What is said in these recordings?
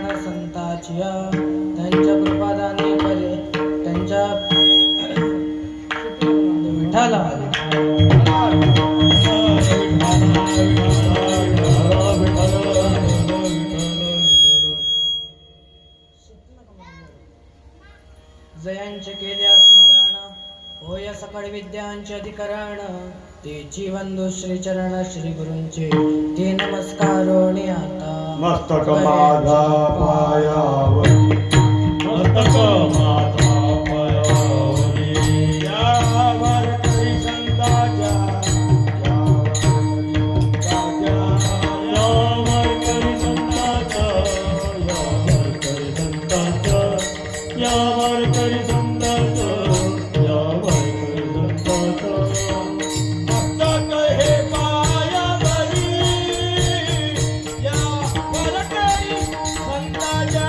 चरण संताचिया त्यांच्या कृपादाने परे त्यांच्या विठाला जयांचे केल्या स्मरण होय सकळ विद्यांचे अधिकरण तेची वंदू श्री चरण श्री गुरूंचे ते नमस्कारोणी आता मस्तक माझा पायावर मस्तक माझा पायावरी यावर करी संताच्या यावर करी संताच्या यावर करी संताच्या यावर करी संताच्या यावर करी संताच्या मस्तक हे पायावरी यावर करी संताच्या यावर करी संताच्या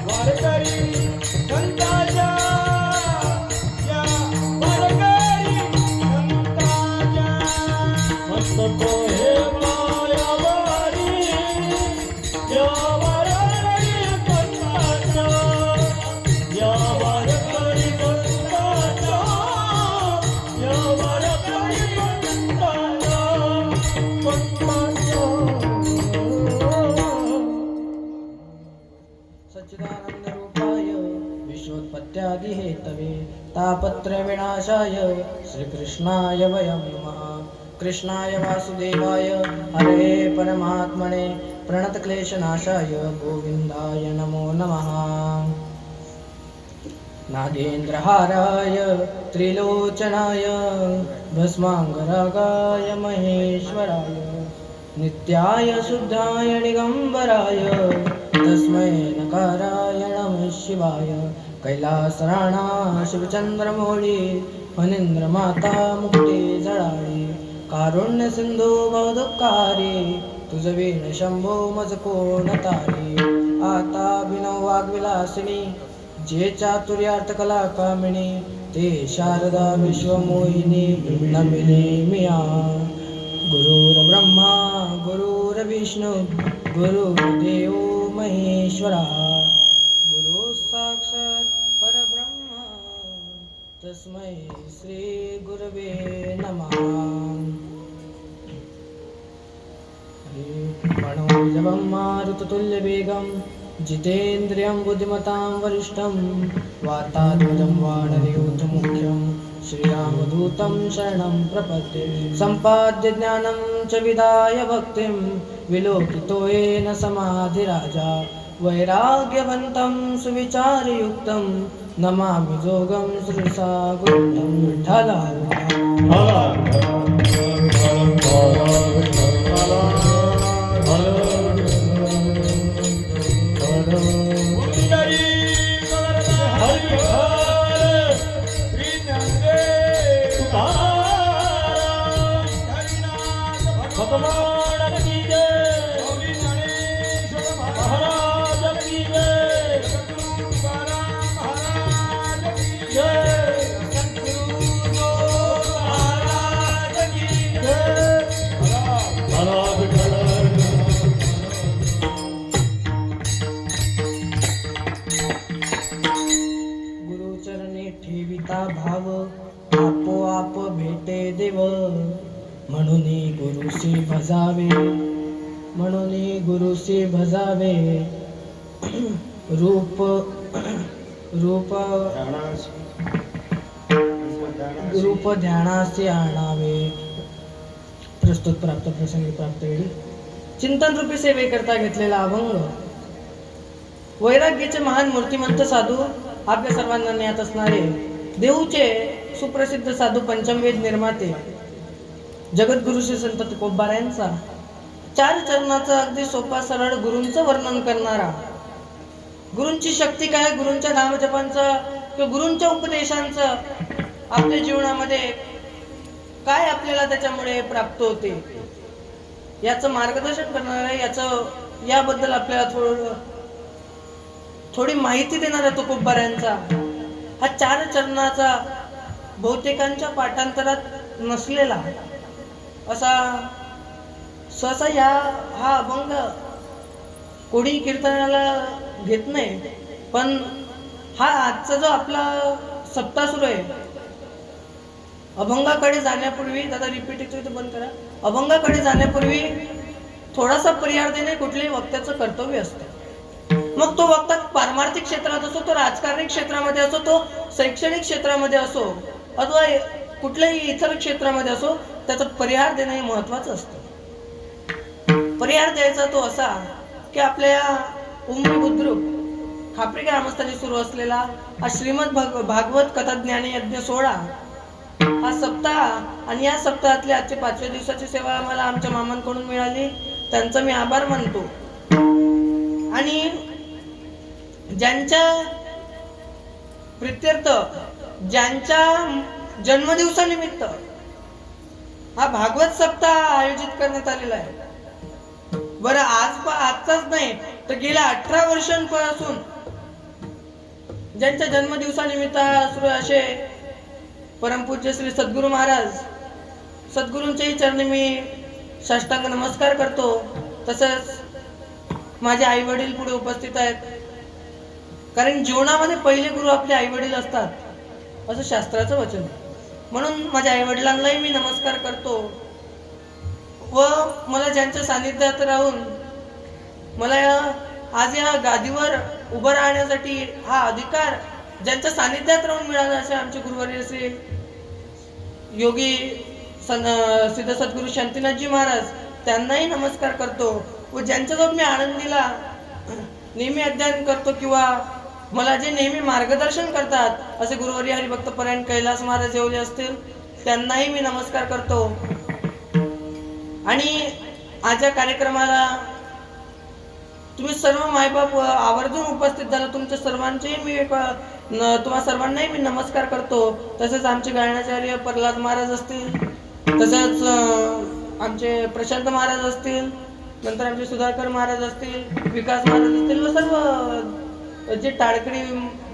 यावर करी संताच्या मस्तक हे पायावरी यावर करी संताच्या यावर करी संताच्या यावर करी सच्चिदानंद रूपाय विश्वोत्पत्त्यादि हेतवे तापत्रय विनाशाय श्रीकृष्णाय वयं नमः कृष्णाय वासुदेवाय हरे परमात्मने प्रणतक्लेशनाशाय गोविंदाय नमो नमः नागेन्द्रहाराय त्रिलोचनाय भस्मांगरागाय महेश्वराय नित्याय शुद्धाय दिगंबराय तस्मै नकाराय नमः शिवाय कैलासराणा शिवचंद्रमौळी फणींद्र माता मुक्ती जळाळी कारुण्य सिंधू भवदुःखारी तुझ वीण शंभो मज कोण तारी आता बिनव वाग्विलासिनी जे चातुर्यार्थ कला कामिनी ते शारदा विश्वमोहिनी नमिले मिया गुरुर्ब्रह्मा गुरुर्विष्णू गुरुर्देव महेश्वरा गुरु साक्षात परब्रह्म तस्मै श्री गुरवे नमः मनोजवं मारुततुल्यवेगं जितेन्द्रियं बुद्धिमतां वरिष्ठं वातात्मजं वानरयूथमुख्यं श्रीरामदूतं शरणं प्रपद्ये सम्पाद्य ज्ञानं च विदाय भक्तिं विलोकितो येन समाधिराजा वैराग्यवन्तं सुविचारयुक्तं नमामि जोगं श्रीसागुरुं विठ्ठला गुरुचरणी ठेविता भाव आपोआप भेटे देव म्हणून गुरुसी भजावे म्हणून गुरुसी भजावे रूप ध्यानासी आणावे प्रस्तुत प्राप्त प्रसंगी प्राप्त वेळी चिंतन रूपी सेवे करता घेतलेला अभंग वैराग्याचे महान मूर्तिमंत साधू आपल्या सर्वांना ज्ञात असणारे देऊचे सुप्रसिद्ध साधू पंचमवेद निर्माते जगद्गुरु श्री संत तुकोबारायांचा 4 चरणाचा अगदी सोपा सरळ गुरूंचं वर्णन करणारा गुरूंची शक्ती काय गुरूंच्या नामजपांचा किंवा गुरूंच्या उपदेशांचं आपल्या जीवनामध्ये काय आपल्याला त्याच्यामुळे प्राप्त होते याचं मार्गदर्शन करणारा याबद्दल आपल्याला थोडी माहिती देणारा तुकोबारायांचा हा 4 चरणाचा बहुतेकांच्या पाठांतरात नसलेला असा सहसा हा अभंग कोणी कीर्तनाला घेत नाही, पण हा आजचा जो आपला सप्ताह सुरू आहे, अभंगाकडे जाण्यापूर्वी, दादा रिपीट येतो बंद करा, अभंगाकडे जाण्यापूर्वी थोडासा पर्याय देणे कुठल्याही वक्त्याचं कर्तव्य असतं. मग तो वक्ता पारमार्थिक क्षेत्रात असो, तो राजकारणी क्षेत्रामध्ये असो, तो शैक्षणिक क्षेत्रामध्ये असो, अथवा कुठल्याही इतर क्षेत्रामध्ये असो, त्याचा पर्याय देणं हे महत्वाचं असतं. पर्याय द्यायचा तो असा की आपल्या उमरी बुद्रुक खापरी ग्रामस्थांनी सुरू असलेला हा श्रीमद भागवत कथा ज्ञानी यज्ञ 16 हा सप्ताह, आणि या सप्ताहातली आजची 5व्या दिवसाची सेवा आम्हाला आमच्या मामांकडून मिळाली, त्यांचा मी आभार मानतो. आणि ज्यांच्या प्रित्यर्थ, ज्यांच्या जन्मदिवसानिमित्त हा भागवत सप्ताह आयोजित करण्यात आलेला आहे. बरं, आजचाच नाही तर गेल्या 18 वर्षांपासून ज्यांच्या जन्मदिवसानिमित्त सुरू असे परमपूज्य श्री सद्गुरू महाराज, सद्गुरूंच्याही चरणी मी साष्टांग नमस्कार करतो. तसंच माझे आई वडील पुढे उपस्थित आहेत, कारण जीवनामध्ये पहिले गुरु आपले आई वडील असतात असं शास्त्राचं वचन. म्हणून माझ्या आई वडिलांनाही मी नमस्कार करतो. व मला ज्यांच्या सानिध्यात राहून मला आज या गादीवर उभं राहण्यासाठी हा अधिकार ज्यांच्या सानिध्यात राहून मिळाला, असे आमचे गुरुवर्य श्री योगी सिद्ध सद्गुरू शांतीनाथजी महाराज, त्यांनाही नमस्कार करतो. व ज्यांच्याजवळ मी आनंदीला नेहमी अध्ययन करतो किंवा मला जे नेहमी मार्गदर्शन करतात असे गुरुवर्य हरिभक्त परायण कैलास महाराज येवले असतील, त्यांनाही मी नमस्कार करतो. आणि आज या कार्यक्रमाला तुम्ही सर्व मायबाप आवर्जून उपस्थित झाला, तुमच्या सर्वांचेही मी तुम्हा सर्वांनाही मी नमस्कार करतो. तसेच आमचे गायनाचार्य प्रल्हाद महाराज असतील, तसंच आमचे प्रशांत महाराज असतील, नंतर आमचे सुधाकर महाराज असतील, विकास महाराज असतील, व सर्व जे टाळकरी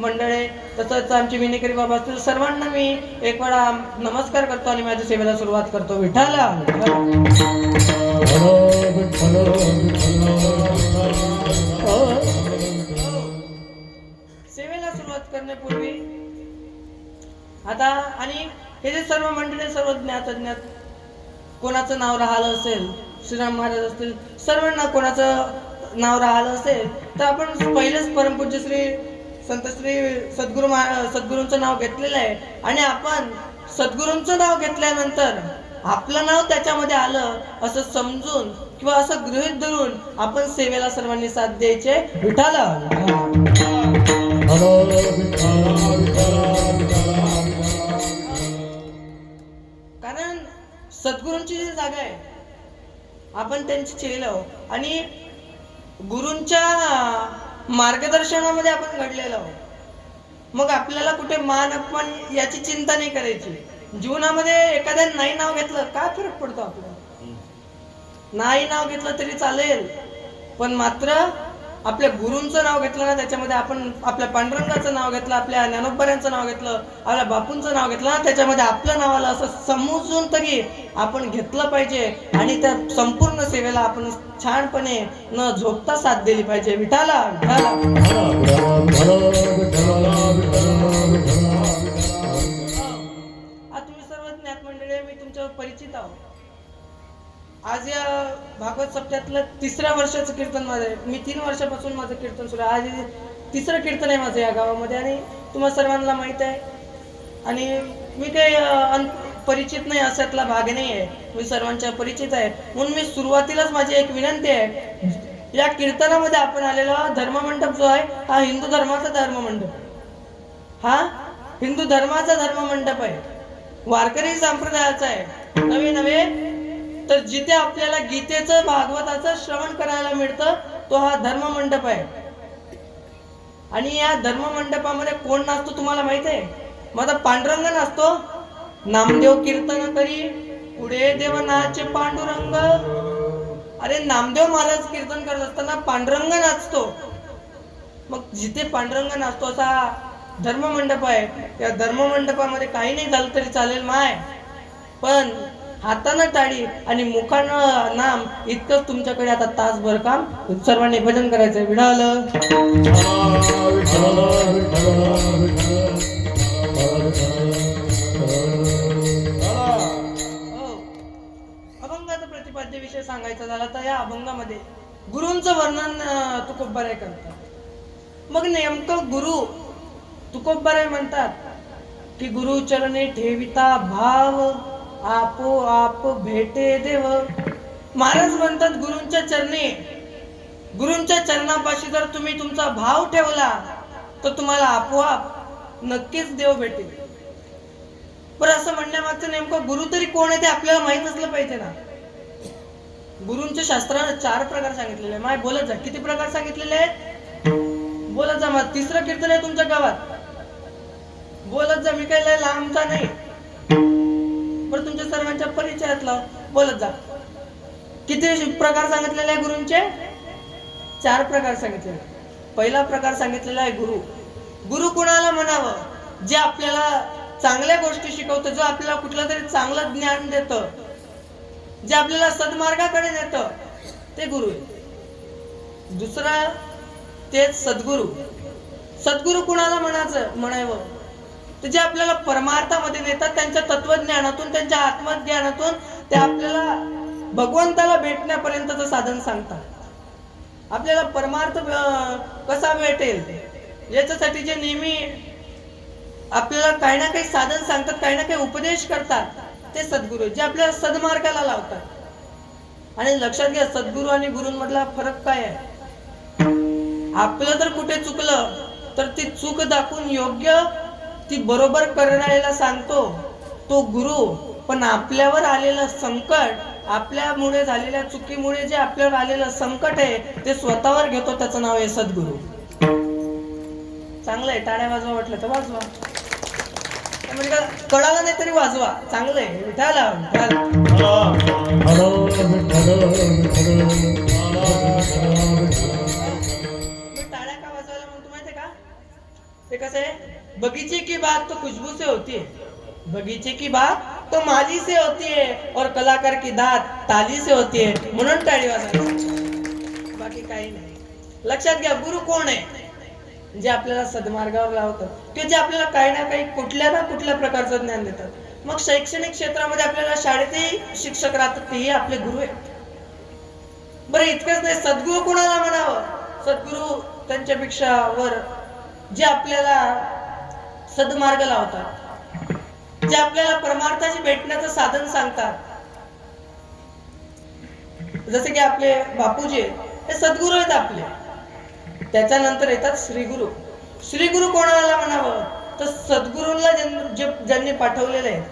मंडळ आहे, तसंच आमचे विनेकरी बाबा असतील, सर्वांना मी एक वेळा नमस्कार करतो आणि माझ्या सेवेला सुरुवात करतो. विठाला सेवेला सुरुवात करण्यापूर्वी आता, आणि हे जे सर्व मंडळी सर्व ज्ञात अज्ञात, कोणाचं नाव राहिलं असेल, श्रीराम महाराज असतील, सर्वांना कोणाचं नाव राहिलं असेल तर आपण पहिलेच परमपूज्य श्री संत श्री सद्गुरूंचं नाव घेतलेलं आहे. आणि आपण सद्गुरूंचं नाव घेतल्यानंतर आपलं नाव त्याच्यामध्ये आलं असं समजून किंवा असं गृहीत धरून आपण सेवेला सर्वांनी साथ द्यायचे. विठाला कारण सद्गुरूंची जी जागा आहे, आपण त्यांची चेले आहोत आणि गुरूंच्या मार्गदर्शनामध्ये आपण घडलेलो आहोत. मग आपल्याला कुठे मान अपमान याची चिंता नाही करायची. जीवनामध्ये एखाद्याने नाही नाव घेतलं काय फरक पडतो आपल्याला, नाही नाव घेतलं तरी चालेल, पण मात्र आपल्या गुरूंचं नाव घेतलं ना, त्याच्यामध्ये आपण आपल्या पांडुरंगाचं नाव घेतलं, आपल्या ज्ञानोबऱ्यांचं नाव घेतलं, आपल्या बापूंचं नाव घेतलं ना, त्याच्यामध्ये आपलं नाव आलं असं समजून तरी आपण घेतलं पाहिजे. आणि त्या संपूर्ण सेवेला आपण छानपणे न झोपता साथ दिली पाहिजे. विठाला विठाला तुम्ही सर्व ज्ञात मंडळी, मी तुमच्यावर परिचित आहोत. आज या भागवत सप्त्यातलं 3ऱ्या वर्षाचं कीर्तन माझं आहे. मी 3 वर्षापासून माझं कीर्तन सुरू आहे. आज 3रं कीर्तन आहे माझं या गावामध्ये, आणि तुम्हाला सर्वांना माहीत आहे. आणि मी काही परिचित नाही अशातला भाग नाही आहे, मी सर्वांच्या परिचित आहे. म्हणून मी सुरुवातीलाच माझी एक विनंती आहे, या कीर्तनामध्ये आपण आलेला धर्ममंडप जो आहे हा हिंदू धर्माचा धर्ममंडप, हा हिंदू धर्माचा धर्ममंडप आहे, वारकरी संप्रदायाचा आहे. नवे तर जिथे आपल्याला गीतेचं भागवताचं श्रवण करायला मिळतं तो हा धर्ममंडप आहे. आणि या धर्ममंडपामध्ये कोण नाचतो तुम्हाला माहित आहे? माझा पांडुरंग नाचतो. नामदेव कीर्तन करी पुढे देव नाचे पांडुरंग. अरे नामदेव महाराज कीर्तन करत असताना पांडुरंग नाचतो. मग जिथे पांडुरंग नाचतो असा धर्ममंडप आहे. या धर्ममंडपामध्ये काही नाही झालं तरी चालेल माय, पण हातानं टाळी आणि मुखानं नाम, इतकंच तुमच्याकडे आता तासभर काम. सर्वांनी भजन करायचं. विढाल अभंगाचा प्रतिपाद्य विषय सांगायचा झाला तर या अभंगामध्ये गुरूंचं वर्णन तुकोबाराय करतात. मग नेमकं गुरु तुकोबाराय म्हणतात की गुरु चरणी ठेविता भाव, आपोआप भेटे देव. महाराज म्हणतात गुरूंच्या चरणापाशी जर तुम्ही तुमचा भाव ठेवला तर तुम्हाला आपोआप नक्कीच देव भेटेल. पण असं म्हणण्यामागचं नेमकं गुरु तरी कोण आहे ते आपल्याला माहित असलं पाहिजे ना. गुरूंच्या शास्त्राने 4 प्रकार सांगितलेले आहे. माय बोलत जा, किती प्रकार सांगितलेले आहेत बोलत जा. मग 3रं कीर्तन आहे तुमच्या गावात, बोलत जा. मी काही लय लांबचा नाही, पण तुमच्या सर्वांच्या परिचयातला बोलत जा. किती प्रकार सांगितलेले आहे गुरूंचे? 4 प्रकार सांगितलेले. पहिला प्रकार सांगितलेला आहे गुरु. गुरु कुणाला म्हणावं? जे आपल्याला चांगल्या गोष्टी शिकवतं, जो आपल्याला कुठलं तरी चांगलं ज्ञान देतं, जे आपल्याला सद्मार्गाकडे नेतं, ते गुरु आहे. दुसरा तेच सद्गुरु. सद्गुरु कुणाला म्हणावं? ते जे आपल्याला परमार्थामध्ये नेतात, त्यांच्या तत्वज्ञानातून, त्यांच्या आत्मज्ञानातून ते आपल्याला भगवंताला भेटण्यापर्यंतचं साधन सांगतात. आपल्याला परमार्थ कसा भेटेल याच्यासाठी जे नेहमी आपल्याला काही ना काही साधन सांगतात, काही ना काही उपदेश करतात, ते सद्गुरू, जे आपल्याला सद्मार्गाला लावतात. आणि लक्षात घ्या, सद्गुरू आणि गुरूंमधला फरक काय आहे? आपलं जर कुठे चुकलं तर ती चूक दाखवून योग्य ती बरोबर करण्याला सांगतो तो गुरु. पण आपल्यावर आलेलं संकट, आपल्यामुळे झालेल्या चुकीमुळे जे आपल्यावर आलेलं संकट आहे ते स्वतःवर घेतो, त्याचं नाव आहे सद्गुरू. चांगलंय, टाळ्या वाजवा वाटलं तर वाजवा, म्हणजे कळालं नाही तरी वाजवा. चांगलंय. विठाला टाळ्या का वाजवायला म्हणतो माहितीये का? ते कसं आहे, बगीचे की बात तो खुशबू से होती है, बगीचे की बात तो माली से होती है, और कलाकार की दात ताली से होती है. म्हणून टाळी वाजवायची, बाकी काही नाही. लक्षात घ्या, गुरु कोण आहे? जे आपल्याला सद्मार्गावर लावतात, ते जे आपल्याला काही ना काही कुठल्या ना कुठल्या प्रकारचं ज्ञान देतात. मग शैक्षणिक क्षेत्रामध्ये आपल्याला शाळेतही शिक्षक राहतात, तेही आपले गुरु आहेत. बरं, इतकंच नाही, सद्गुरू कोणाला म्हणावं? सद्गुरू त्यांच्यापेक्षा वर, जे आपल्याला सद्मार्ग लावतात, जे आपल्याला परमार्थाची भेटण्याचं साधन सांगतात. जसे की आपले बापूजी हे सद्गुरू आहेत आपले. त्याच्यानंतर येतात श्रीगुरु. श्रीगुरु कोणाला म्हणावं? तर सद्गुरूंना ज्यांनी पाठवलेले आहे.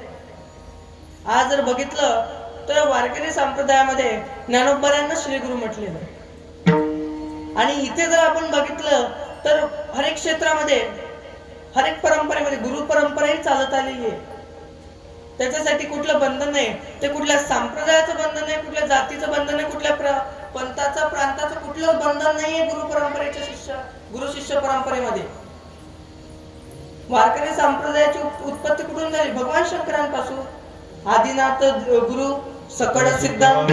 आज जर बघितलं तर वारकरी संप्रदायामध्ये ज्ञानोबांना श्रीगुरु म्हटलेलं आहे. आणि इथे जर आपण बघितलं तर हरेक क्षेत्रामध्ये, हरेक परंपरेमध्ये गुरु परंपरा ही चालत आलेली आहे. त्याच्यासाठी कुठलं बंधन नाही, ते कुठल्या संप्रदायाचं बंधन नाही, कुठल्या जातीचं बंधन नाही, कुठल्या पंथाचं प्रांताचं कुठलं बंधन नाहीये. गुरु परंपरेच्या गुरु शिष्य परंपरेमध्ये वारकरी संप्रदायाची उत्पत्ती कुठून झाली? भगवान शंकरांपासून. आदिनाथ गुरु, सकळ सिद्धांत,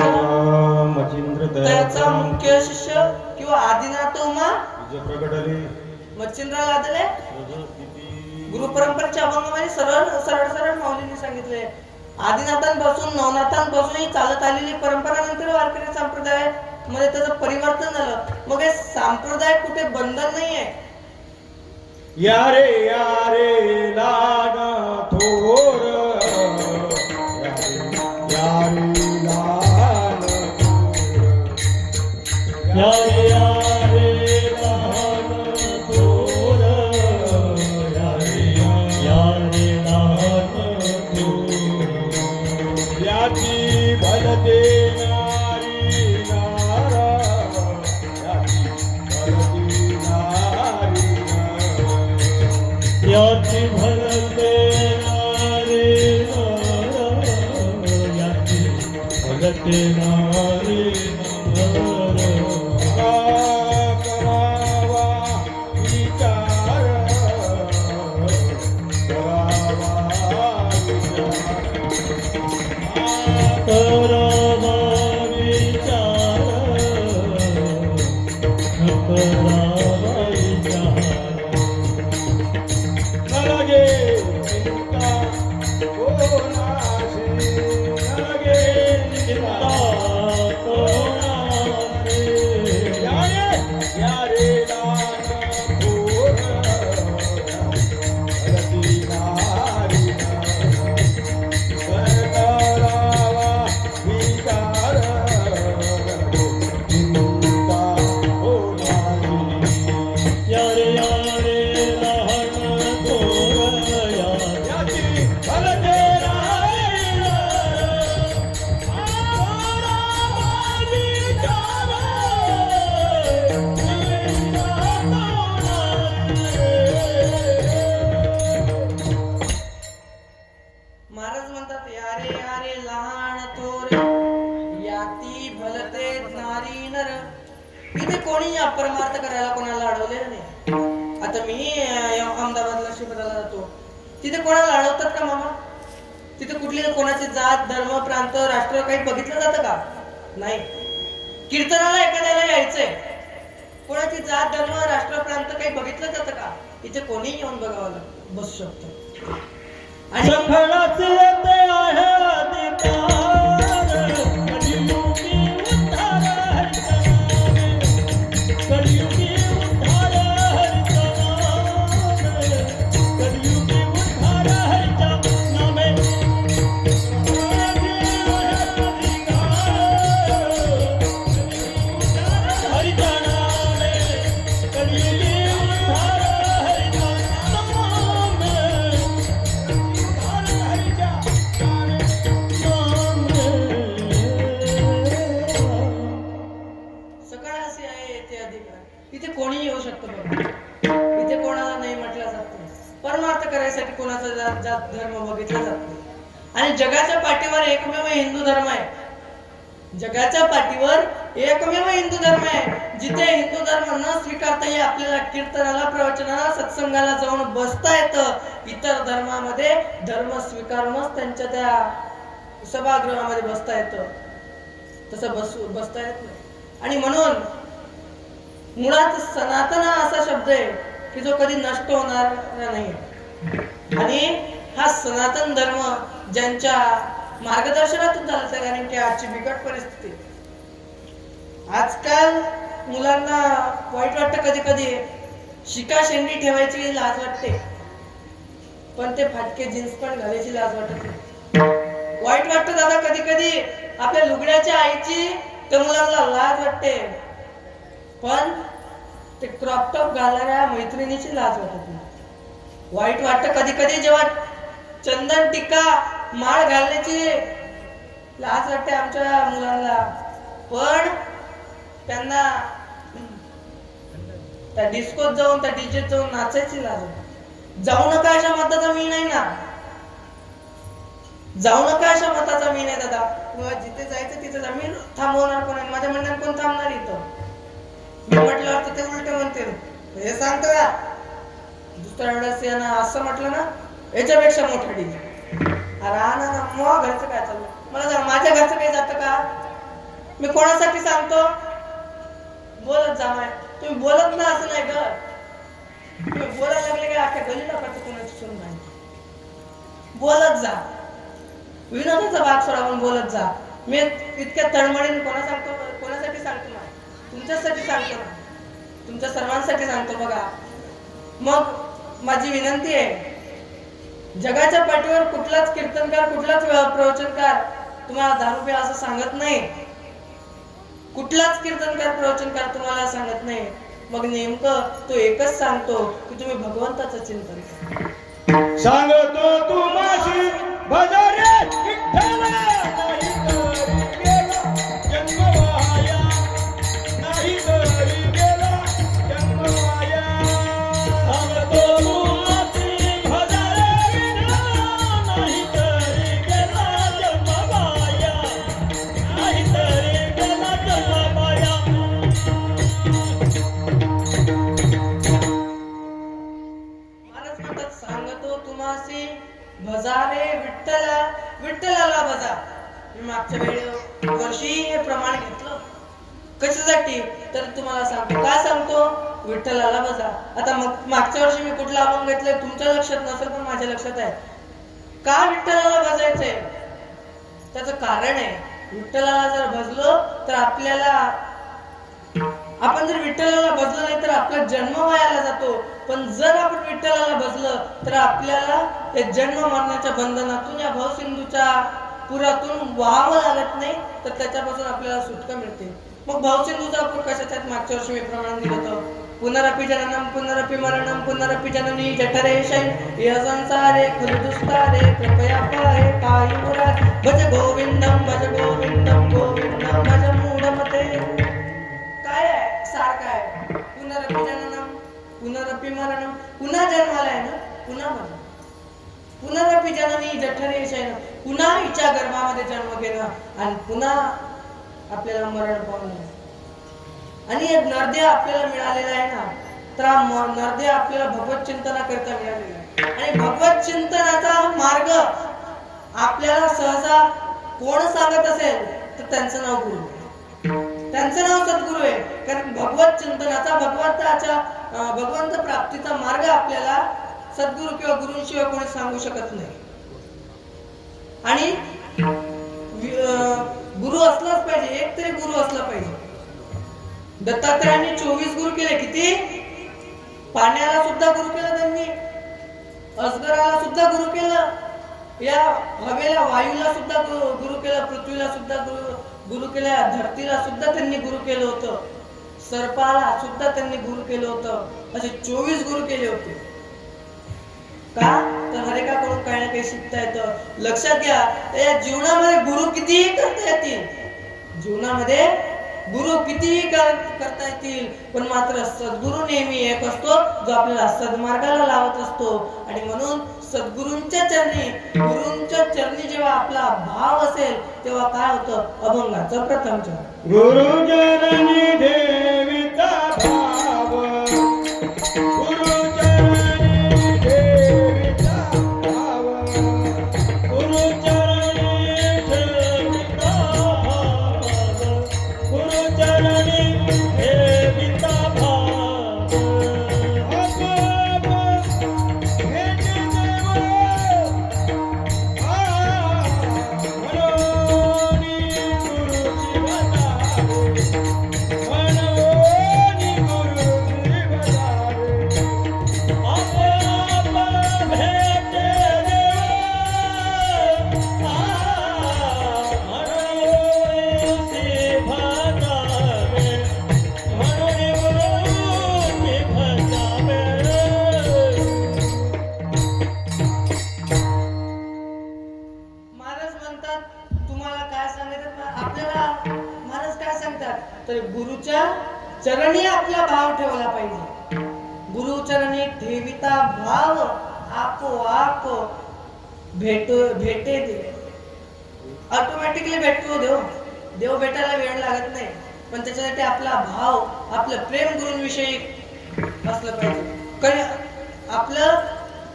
त्याचा मुख्य शिष्य किंवा आदिनाथ उमा मच्छिंद्र लादले. गुरु परंपरेच्या अभंगामध्ये सरळ माऊलींनी सांगितले, आदिनाथांपासून नवनाथांपासून ही चालत आलेली परंपरा नंतर वारकरी संप्रदाय मध्ये त्याचं परिवर्तन झालं. मग हे संप्रदाय कुठे बंधन नाहीये. यारे लागा थोर, यारे न लगे चिंता कोणाशी, न लगे चिंता कोणाशी. या रे लहान थोर, भलती नारी करावा विचार, चिंता कोणाशी. याची भलते महाराज म्हणतात या रे लहान थोर याती भलते नारी नर. इथे कोणी अपरमार्थ करायला कोणाला अडवलेलं नाही. आता मी अहमदाबादला शिबिराला जातो, तिथे कोणाला अडवतात का मामा? तिथे कुठली कोणाची जात धर्म प्रांत राष्ट्र काही बघितलं जातं का? नाही. कीर्तनाला एखाद्याला यायचंय, कोणाची जात धर्म राष्ट्र प्रांत काही बघितलं जातं का? इथे कोणीही येऊन बघावं बसू शकतो. आणि सखळाचे येते आहे अधिकार, कलियुगी उद्धार हरिचा नामे, कलियुगी उद्धार हरिचा नामे, कलियुगी उद्धार हरिचा नामे. हरिचा नामे, कलियुगी उद्धार हरिचा नामे. सकाळ असे आहे येथे अधिकार. इथे कोणी येऊ शकतं बघ. इथे कोणाला नाही म्हटलं जात नाही. परमार्थ करायसाठी कोणाचा जात धर्म बघितला जात नाही. आणि जगाच्या पाठीवर एकमेव हिंदू धर्म आहे. जगाच्या पाठीवर एकमेव हिंदू धर्म आहे, जिथे हिंदू धर्म न स्वीकारता आपल्याला कीर्तनाला प्रवचनाला सत्संगाला जाऊन बसता येतं. इतर धर्मामध्ये धर्म स्वीकारूनच त्यांच्या त्या सभागृहामध्ये बसता येतं, तसं बसता येत नाही. आणि म्हणून मुळात सनातन असा शब्द आहे की जो कधी नष्ट होणार नाही. आणि हा सनातन धर्म ज्यांच्या मार्गदर्शनातून झाला, कारण की आजची बिकट परिस्थिती, आजकाल मुलांना वाईट वाटतं, कधी कधी शिका शेंडी ठेवायची लाज वाटते, पण ते फाटके जीन्स पण घालायची लाज वाटत नाही. वाईट वाटतं दादा कधी कधी आपल्या लुगड्याच्या आईची त्या मुलांना लाज वाटते, पण ते क्रॉप टॉप घालणाऱ्या मैत्रिणीची लाज वाटत नाही. वाईट वाटतं कधी कधी जेव्हा चंदन टिक्का माळ घालण्याची लाज वाटते आमच्या मुलांना, पण त्यांना त्या डिस्कोत जाऊन त्या डीजेत जाऊन नाचायची लाज वाटते. जाऊ नका अशा मताचा मी नाही ना, जाऊ नका अशा मताचा मी नाही दादा. जिथे जायचं तिथे जा. मी थांबवणार कोण आहे? माझ्या म्हणण्यात कोण थांबणार इथं? मी म्हटल्यावर तर ते उलट म्हणतील, हे सांगतो का दुसऱ्या वेळेस यानं असं म्हटलं ना, याच्यापेक्षा मोठा डीजे. अरे ना मग घरचं काय चाललं मला सांग, माझ्या घरचं काही जातं का? मी कोणासाठी सांगतो? बोलत जा माय. तुम्ही बोलत ना असं नाही ग, तुम्ही बोलायला लागले काय अख्ख्या गलीला करतो कोणाची सुन नाही. बोलत जा, विनोदाचा भाग सोडावून बोलत जा. मी इतक्या तळमळीने कोणासाठी सांगतो ना? तुमच्यासाठी सांगतो ना, तुमच्या सर्वांसाठी सांगतो. बघा, मग माझी विनंती आहे, जगाच्या पाठीवर कुठलाच कीर्तनकार कुठलाच प्रवचनकार तुम्हाला दारू प्या असं सांगत नाही. कुठलाच कीर्तनकार प्रवचनकार तुम्हाला सांगत नाही. मग नेमकं तो एकच सांगतो की तुम्ही भगवंताचं चिंतन करा. सांगतो तुम्हाशी भजरे विठ्ठला, नाही तरी गेला जन्मवाया, नाही तरी गेला जन्मवाया. सांगतो तुम्हाशी भजरे विठ्ठला, नाही तरी गेला जन्मवाया, नाही तरी गेला जन्मवाया. महाराज म्हणतात, सांगतो तुम्हासी भजारे विठ्ठलाला भजा. मी मागच्या वर्षी हे प्रमाण घेतलं. कशासाठी? तर तुम्हाला सांगतो. काय सांगतो? विठ्ठलाला बजा. आता मग मागच्या वर्षी मी कुठला अभंग घेतलाय तुमच्या लक्षात नसेल पण माझ्या लक्षात आहे. का विठ्ठलाला भजायचंय? त्याचं कारण आहे. विठ्ठलाला जर भजलो तर आपल्याला, आपण जर विठ्ठलाला भजलो नाही तर आपला जन्म वायाला जातो. पण जर आपण विठ्ठलाला भजलं तर आपल्याला त्या जन्म मरणाच्या बंधनातून, या भावसिंधूच्या पुरातून व्हावं लागत नाही, तर त्याच्यापासून आपल्याला सुटका मिळते. मग भावसिंधूचा पूर कशाच्या? मागच्या वर्षी मी प्रमाण दिलं होतं. पुनरपि जननम पुनरपि मरणम पुनरपि जननी जठरेशय या संसारे खलुदुस्तारे कृपया पाहे पायी मुराद भज गोविंदम गोविंदम भज मूढमते. काय आहे? सारखं आहे. पुनरपि जननम पुनरपि मरणम, पुन्हा जन्माला आहे ना, पुन्हा मरण. पुनरपि जननी जठरेशय, पुन्हा हिच्या गर्भामध्ये जन्म घेणं आणि पुन्हा आपल्याला मरण पावणं. आणि नरदेह आपल्याला मिळालेला आहे ना, तर नरदेह आपल्याला भगवत चिंतना करता मिळालेला आहे. आणि भगवत चिंतनाचा मार्ग आपल्याला सहसा कोण सांगत असेल तर त्यांचं नाव गुरु, त्यांचं नाव सद्गुरू आहे. कारण भगवत चिंतनाचा, भगवंत प्राप्तीचा मार्ग आपल्याला सद्गुरू किंवा गुरूंशिवाय कोणी सांगू शकत नाही. आणि गुरु असलाच पाहिजे, एक तरी गुरु असला पाहिजे. दत्तात्रयांनी 24 गुरु केले. किती? पाण्याला सुद्धा गुरु केलं त्यांनी, अजगराला सुद्धा गुरु केलं, या हवेला वायूला सुद्धा गुरु केलं, पृथ्वीला सुद्धा गुरु केलं, धरतीला सुद्धा त्यांनी गुरु केलं होतं, सर्पाला सुद्धा त्यांनी गुरु केलं होतं. असे 24 गुरु केले होते. का? तर हरेकाकडून काही ना काही शिकता येतं. लक्षात घ्या, या जीवनामध्ये गुरु कितीही करता येतील, जीवनामध्ये गुरु कितीही करता येतील, पण मात्र सद्गुरू नेहमी एक असतो, जो आपल्याला सद्मार्गाला लावत असतो. आणि म्हणून सद्गुरूंच्या चरणी, गुरूंच्या चरणी जेव्हा आपला भाव असेल तेव्हा काय होतं? अभंगाचं प्रथम चरण. गुरुचरणी देविता भाव, गुरुचरणी देविता भाव, गुरुचरणी देविता भाव, गुरुचरणी देविता भाव. भेटे देव मनोनी गुरुची बजावे, मनोनी गुरुची बजावे. आप भेटे देव मनोनी भजावे, मनोनी गुरुची भजावे. महाराज म्हणतात, तुम्हाला काय सांगतात? आपल्याला महाराज काय सांगतात? तर गुरुच्या चरणी आपला भाव ठेवला पाहिजे. गुरु चरणी ठेविता भाव, आपोआप भेटे दे. ऑटोमॅटिकली भेटतो देव. देव भेटायला वेळ लागत नाही, पण त्याच्यासाठी आपला भाव, आपलं प्रेम गुरूंविषयी असलं पाहिजे. आपलं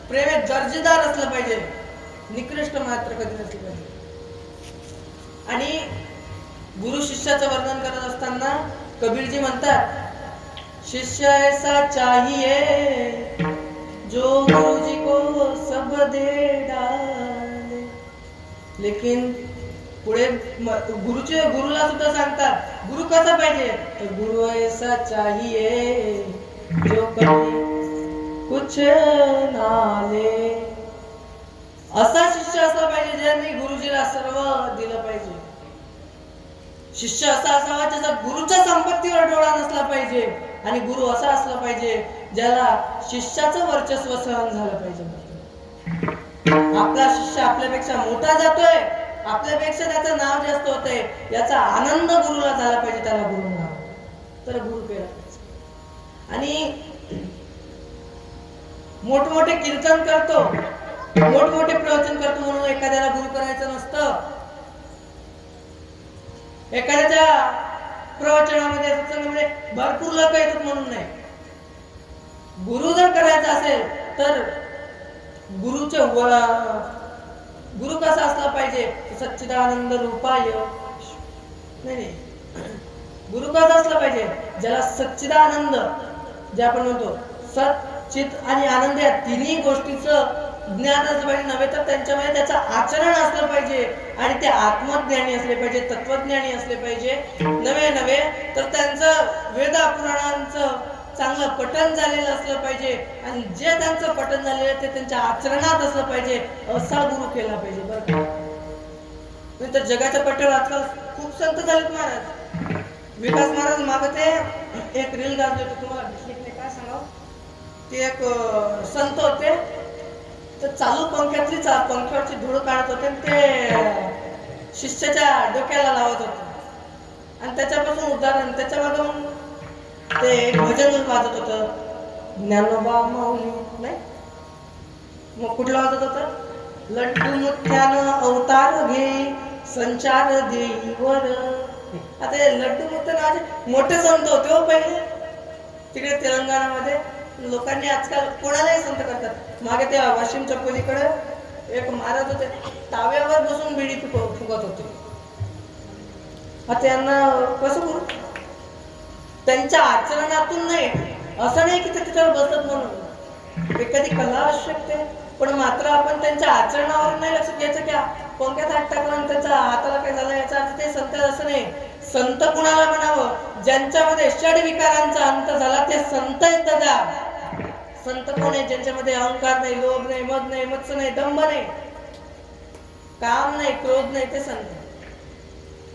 प्रेम हे दर्जेदार असलं पाहिजे, निकृष्ट मात्र कधी नसलं पाहिजे. आणि गुरु शिष्याचं वर्णन करत असताना कबीरजी म्हणतात, शिष्य ऐसा चाहिए जो गुरुजी को सब दे डाले. लेकिन पुढे गुरुला सुद्धा सांगतात, गुरु कसा पाहिजे? तर गुरु ऐसा चाहिए जो कभी कुछ ना ले. असा शिष्य असला पाहिजे ज्यांनी गुरुजीला सर्व दिलं पाहिजे. शिष्य असा असावा ज्याचा गुरुच्या संपत्तीवर डोळा नसला पाहिजे. आणि गुरु असा असला पाहिजे ज्याला शिष्याचं वर्चस्व सहन झालं पाहिजे. आपला शिष्य आपल्यापेक्षा मोठा जातोय, आपल्यापेक्षा त्याचं नाव जास्त होतंय, याचा आनंद गुरुला झाला पाहिजे, त्याला गुरु नाव, तर गुरु केला पाहिजे. आणि मोठमोठे कीर्तन करतो, मोठमोठे प्रवचन करतो म्हणून एखाद्याला गुरु करायचं नसतं. एखाद्याच्या प्रवचनामध्ये सत्संगामध्ये भरपूर लोक येतात म्हणून नाही. गुरु जर करायचा असेल तर गुरु कसा असला पाहिजे? सच्चिदानंद रूपाय, नाही गुरु कसा असला पाहिजे, ज्याला सच्चिदानंद जे आपण म्हणतो, सत चित आणि आनंद या तिन्ही गोष्टीचं ज्ञान असलं पाहिजे, नव्हे तर त्यांच्यामध्ये त्याचं आचरण असलं पाहिजे आणि ते आत्मज्ञानी असले पाहिजे, तत्वज्ञानी असले पाहिजे, नव्हे तर त्यांचं वेद पुराणांचं चांगलं पठण झालेलं असलं पाहिजे आणि जे त्यांचं पठण झालेलं ते त्यांच्या आचरणात असलं पाहिजे, असा गुरु केला पाहिजे बरं का. नाही तर जगाच्या पट्ट्यावर आजकाल खूप संत झालेत महाराज. विकास महाराज मागं ते एक रील गाजले होते, तुम्हाला दिसली नाही काय सांगावं. ते एक संत होते, तर चालू पंख्यावरची धूळ काढत होते आणि ते शिष्याच्या डोक्याला लावत होते आणि त्याच्यापासून उदाहरण त्याच्या मागं मग ते एक भजन वाजत होतं, ज्ञानोबा माऊली नाही, मग कुठलं वाजत होतं, लड्डू मुठ्यानं अवतार घे संचार देईवर. आता हे लड्डू मुठ्यानं मोठे संत होते हो पहिले तिकडे तेलंगणामध्ये. लोकांनी आजकाल कोणालाही संत करतात. मागे त्या वाशिमच्या पलीकडे एक महाराज होते, ताव्यावर बसून बिडी फुगत होते. आता यांना कसं करू, त्यांच्या आचरणातून नाही, असं नाही की ते त्याच्यावर बसत म्हणून, एखादी कला असू शकते, पण मात्र आपण त्यांच्या आचरणावर नाही लक्ष द्यायचं की पंख्यात हात टाकला आणि त्यांच्या हाताला काय झालं याचा अर्थ ते संत असं नाही. संत कुणाला म्हणावं, ज्यांच्यामध्ये षड विकारांचा अंत झाला ते संत आहेत दादा. संत कोण आहे, ज्यांच्यामध्ये अहंकार नाही, लोभ नाही, मद नाही, मत्स्य नाही, दंभ नाही, काम नाही, क्रोध नाही, ते संत,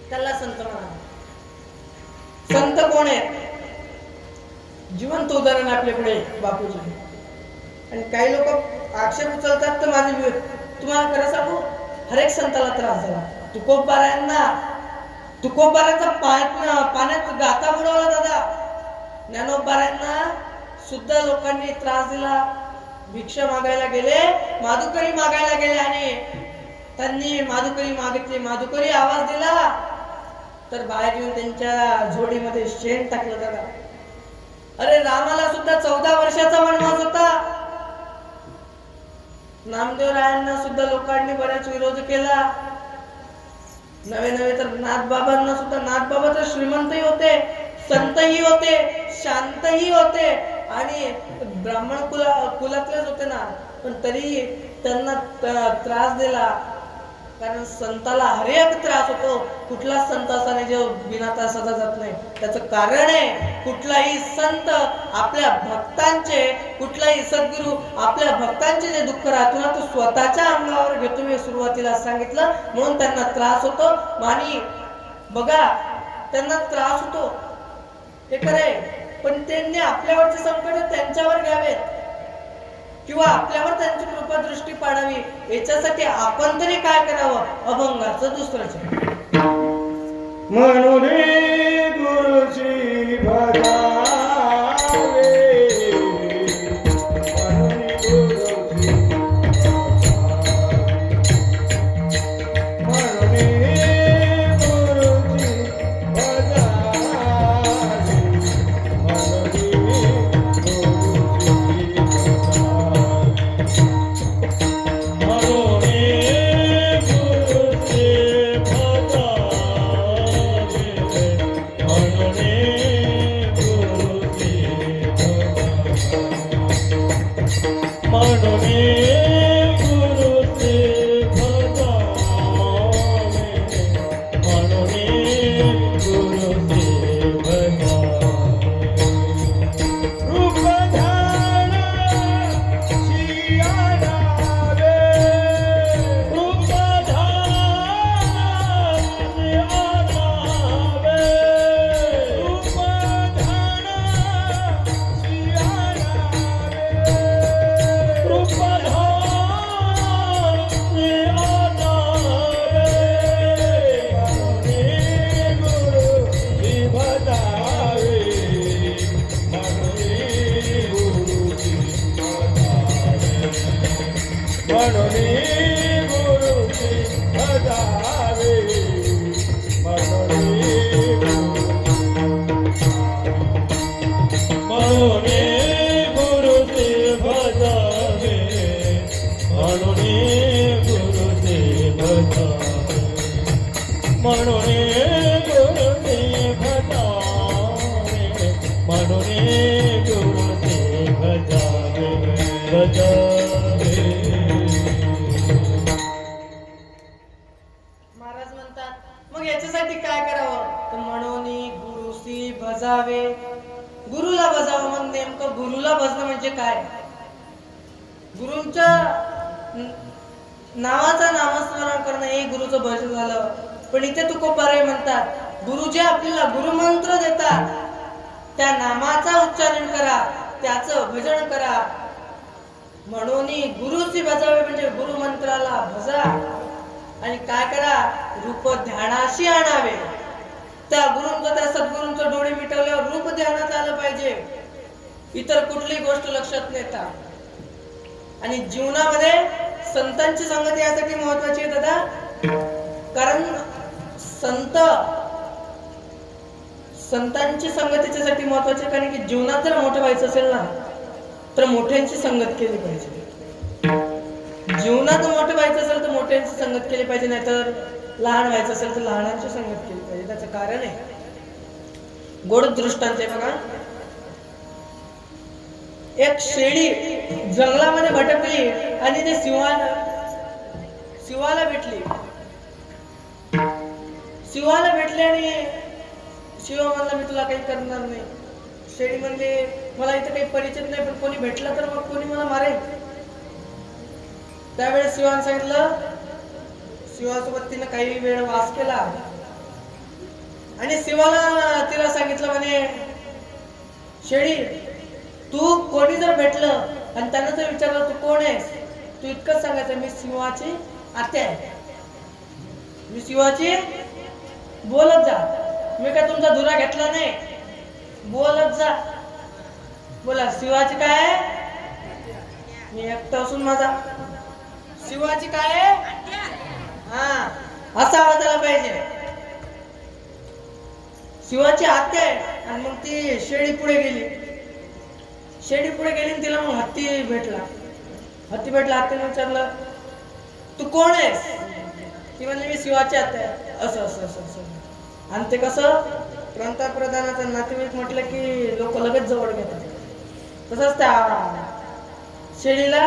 त्याला संत म्हणावं. संत कोण आहे, जिवंत उदाहरण आपल्याकडे बापूजी. आणि काही लोक आक्षेप उचलतात, तर माझे तुम्हाला खरं सांगू, हर एक संताला त्रास झाला. तुकोबारांचा पाण्यात गाता बुडवला दादा. ज्ञानोबारांना सुद्धा लोकांनी त्रास दिला, भिक्षा मागायला गेले, माधुकरी मागायला गेले आणि त्यांनी माधुकरी मागितली, माधुकरी आवाज दिला तर बाहेर येऊन त्यांच्या झोडीमध्ये शेण टाकलं दादा. अरे रामाला सुद्धा 14 वर्षाचा वनवास होता. नामदेव रायांना सुद्धा लोकांनी बऱ्याच विरोध केला. नवे तर नाथबाबांना सुद्धा, नाथबाबा तर श्रीमंतही होते, संतही होते, शांतही होते आणि ब्राह्मण कुलातलेच होते ना, पण तरी त्यांना त्रास दिला. कारण संताला हर एक त्रास होतो. कुठला संत असा नाही जो बिना त्रासाचा जात नाही. त्याचं कारण आहे, कुठलाही संत आपल्या भक्तांचे, कुठलाही सद्गुरू आपल्या भक्तांचे जे दुःख राहतो ना, तो स्वतःच्या अंगावर घेतो. मी सुरुवातीला सांगितलं, म्हणून त्यांना त्रास होतो. आणि बघा, त्यांना त्रास होतो हे खरे, पण त्यांनी आपल्यावरचे संकट त्यांच्यावर घ्यावेत किंवा आपल्यावर त्यांची कृपा दृष्टी पाडावी, याच्यासाठी आपण तरी काय करावं, अभंगाचं दुसरंच. म्हणून गुरुची भजावे, म्हणून गुरुची म्हणून गुरुदेव भजावे. बजावे. महाराज म्हणतात मग याच्यासाठी काय करावं तर म्हणून गुरुसी भजावे. गुरुला भजावं. मग नेमकं गुरुला भजणं म्हणजे काय? गुरूंच्या नावाचं नामस्मरण करणं हे गुरुचं भजन झालं. पण इथे तुकोबाराय म्हणतात गुरु जे आपल्याला गुरुमंत्र देतात त्या नामाचा उच्चारण करा, त्याचं भजन करा. म्हणून गुरुची भजावे म्हणजे गुरुमंत्राला भजा. आणि काय करा? रूप ध्यानाशी आणावे. त्या गुरूंचं त्या सद्गुरूंचं डोळे मिटवल्यावर रूप ध्यानात आलं पाहिजे, इतर कुठली गोष्ट लक्षात नेता. आणि जीवनामध्ये संतांची संगती यासाठी महत्वाची आहे दादा, कारण संतांची संगत याच्यासाठी महत्वाची, कारण की जीवनात जर मोठं व्हायचं असेल ना तर मोठ्यांची संगत केली पाहिजे. जीवनात मोठं व्हायचं असेल तर मोठ्यांची संगत केली पाहिजे, नाहीतर लहान व्हायचं असेल तर लहानांची संगत केली पाहिजे. त्याचं कारण आहे गोड दृष्टांत आहे बघा. एक शेळी जंगलामध्ये भटकली आणि ते शिवाला भेटली. शिवाला भेटले आणि शिव म्हणला मी तुला काही करणार नाही. शेळी म्हणली मला इथे काही परिचित नाही, पण कोणी भेटलं तर मग कोणी मला मारेल. त्यावेळेस शिवाने सांगितलं, शिवासोबत तिने काही वेळ वास केला आणि शिवाला तिला सांगितलं म्हणे शेळी तू कोणी जर भेटलं आणि त्यांना जर विचारलं तू कोण आहेस, तू इतकंच सांगायचं मी शिवाची आत्या आहे. मी शिवाची बोलत जा, मी काय तुमचा धुरा घेतला नाही, बोलत जा. बोला शिवाची काय आहे? मी एकटा असून माझा शिवाची काय आहे? हा असा आवाज आला पाहिजे. शिवाची आत्या आहे. आणि मग ती शेळी पुढे गेली. शेळी पुढे गेली आणि तिला मग हत्ती भेटला. हत्तीने विचारलं तू कोण आहेस? ती म्हणली मी शिवाची आत्या आहे. असं असं असं असं. आणि ते कसं पंतप्रधानाचं नातेवाईक म्हटलं की लोक लगेच जवळ घेतात. तसंच त्या शेळीला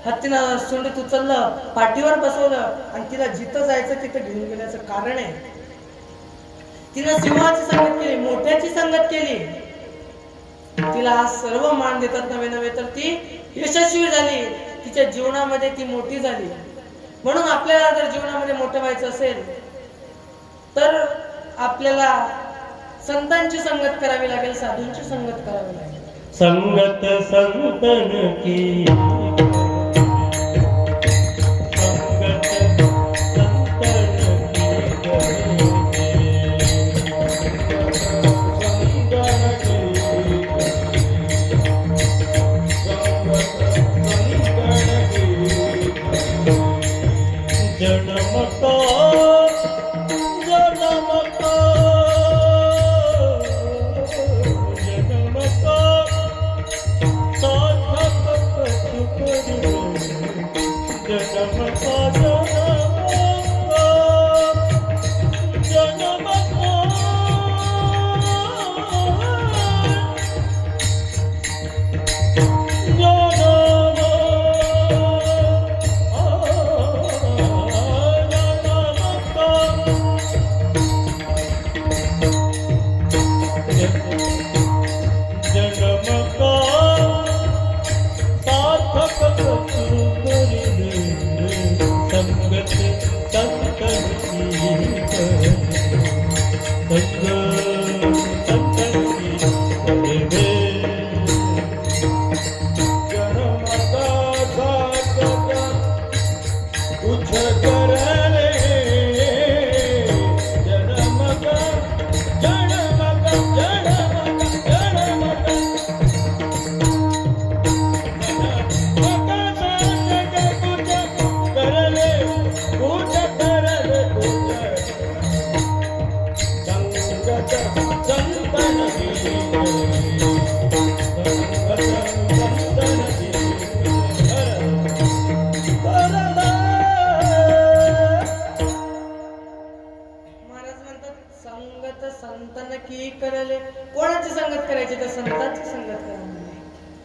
हत्तीनं सोंडीत उचललं, पाठीवर बसवलं आणि तिला जिथं जायचं तिथं घेऊन गेल्याचं कारण आहे तिनं सिंहाची संगत केली, मोठ्याची संगत केली. तिला आज सर्व मान देतात नवे नवे, तर ती यशस्वी झाली. तिच्या जीवनामध्ये ती मोठी झाली. म्हणून आपल्याला जर जीवनामध्ये मोठं व्हायचं असेल तर आपल्याला संतांची संगत करावी लागेल, साधूंची संगत करावी लागेल. संगत संतन की, संगत संतन की जन्मतो सार्थक सुख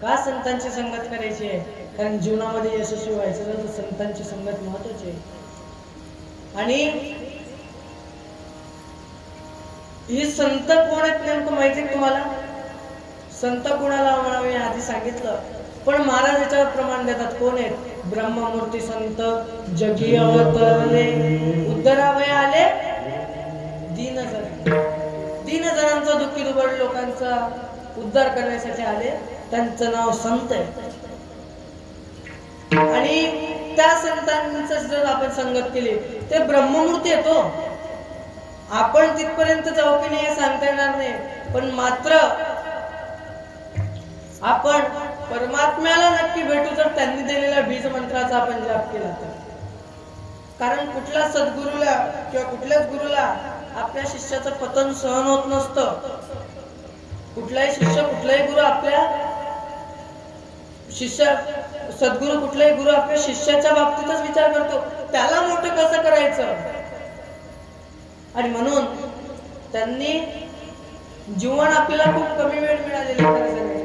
का संतांची संगत करायची आहे? कारण जीवनामध्ये यशस्वी व्हायचं तर संतांची संगत महत्वाची आहे. आणि ही संत कोण आहेत नेमकं माहिती आहे तुम्हाला? संत कोणाला म्हणावे आधी सांगितलं, पण महाराज याच्यावर प्रमाण देतात. कोण आहेत? ब्रह्ममूर्ती संत जगी अवतरले, उद्धरावया आले दीन जणांचा, दुःखी दुबळ लोकांचा उद्धार करण्यासाठी आले. त्यांचं नाव संत आहे. आणि त्या संतांचं जर आपण संगत केली ते ब्रह्ममूर्ती येतो. आपण तिथपर्यंत जाऊ की नाही हे सांगता येणार नाही, पण मात्र आपण परमात्म्याला नक्की भेटू जर त्यांनी दिलेल्या बीज मंत्राचा आपण जाप केला तर. कारण कुठल्या सद्गुरूला किंवा कुठल्याच गुरुला आपल्या शिष्याचं पतन सहन होत नसतं. कुठलाही शिष्य, कुठलाही गुरु आपल्या सद्गुरू कुठलाही गुरु आपल्या शिष्याच्या बाबतीतच विचार करतो, त्याला मोठं कसं करायचं. आणि म्हणून त्यांनी जीवन आपल्याला खूप कमी वेळ मिळालेली आहे.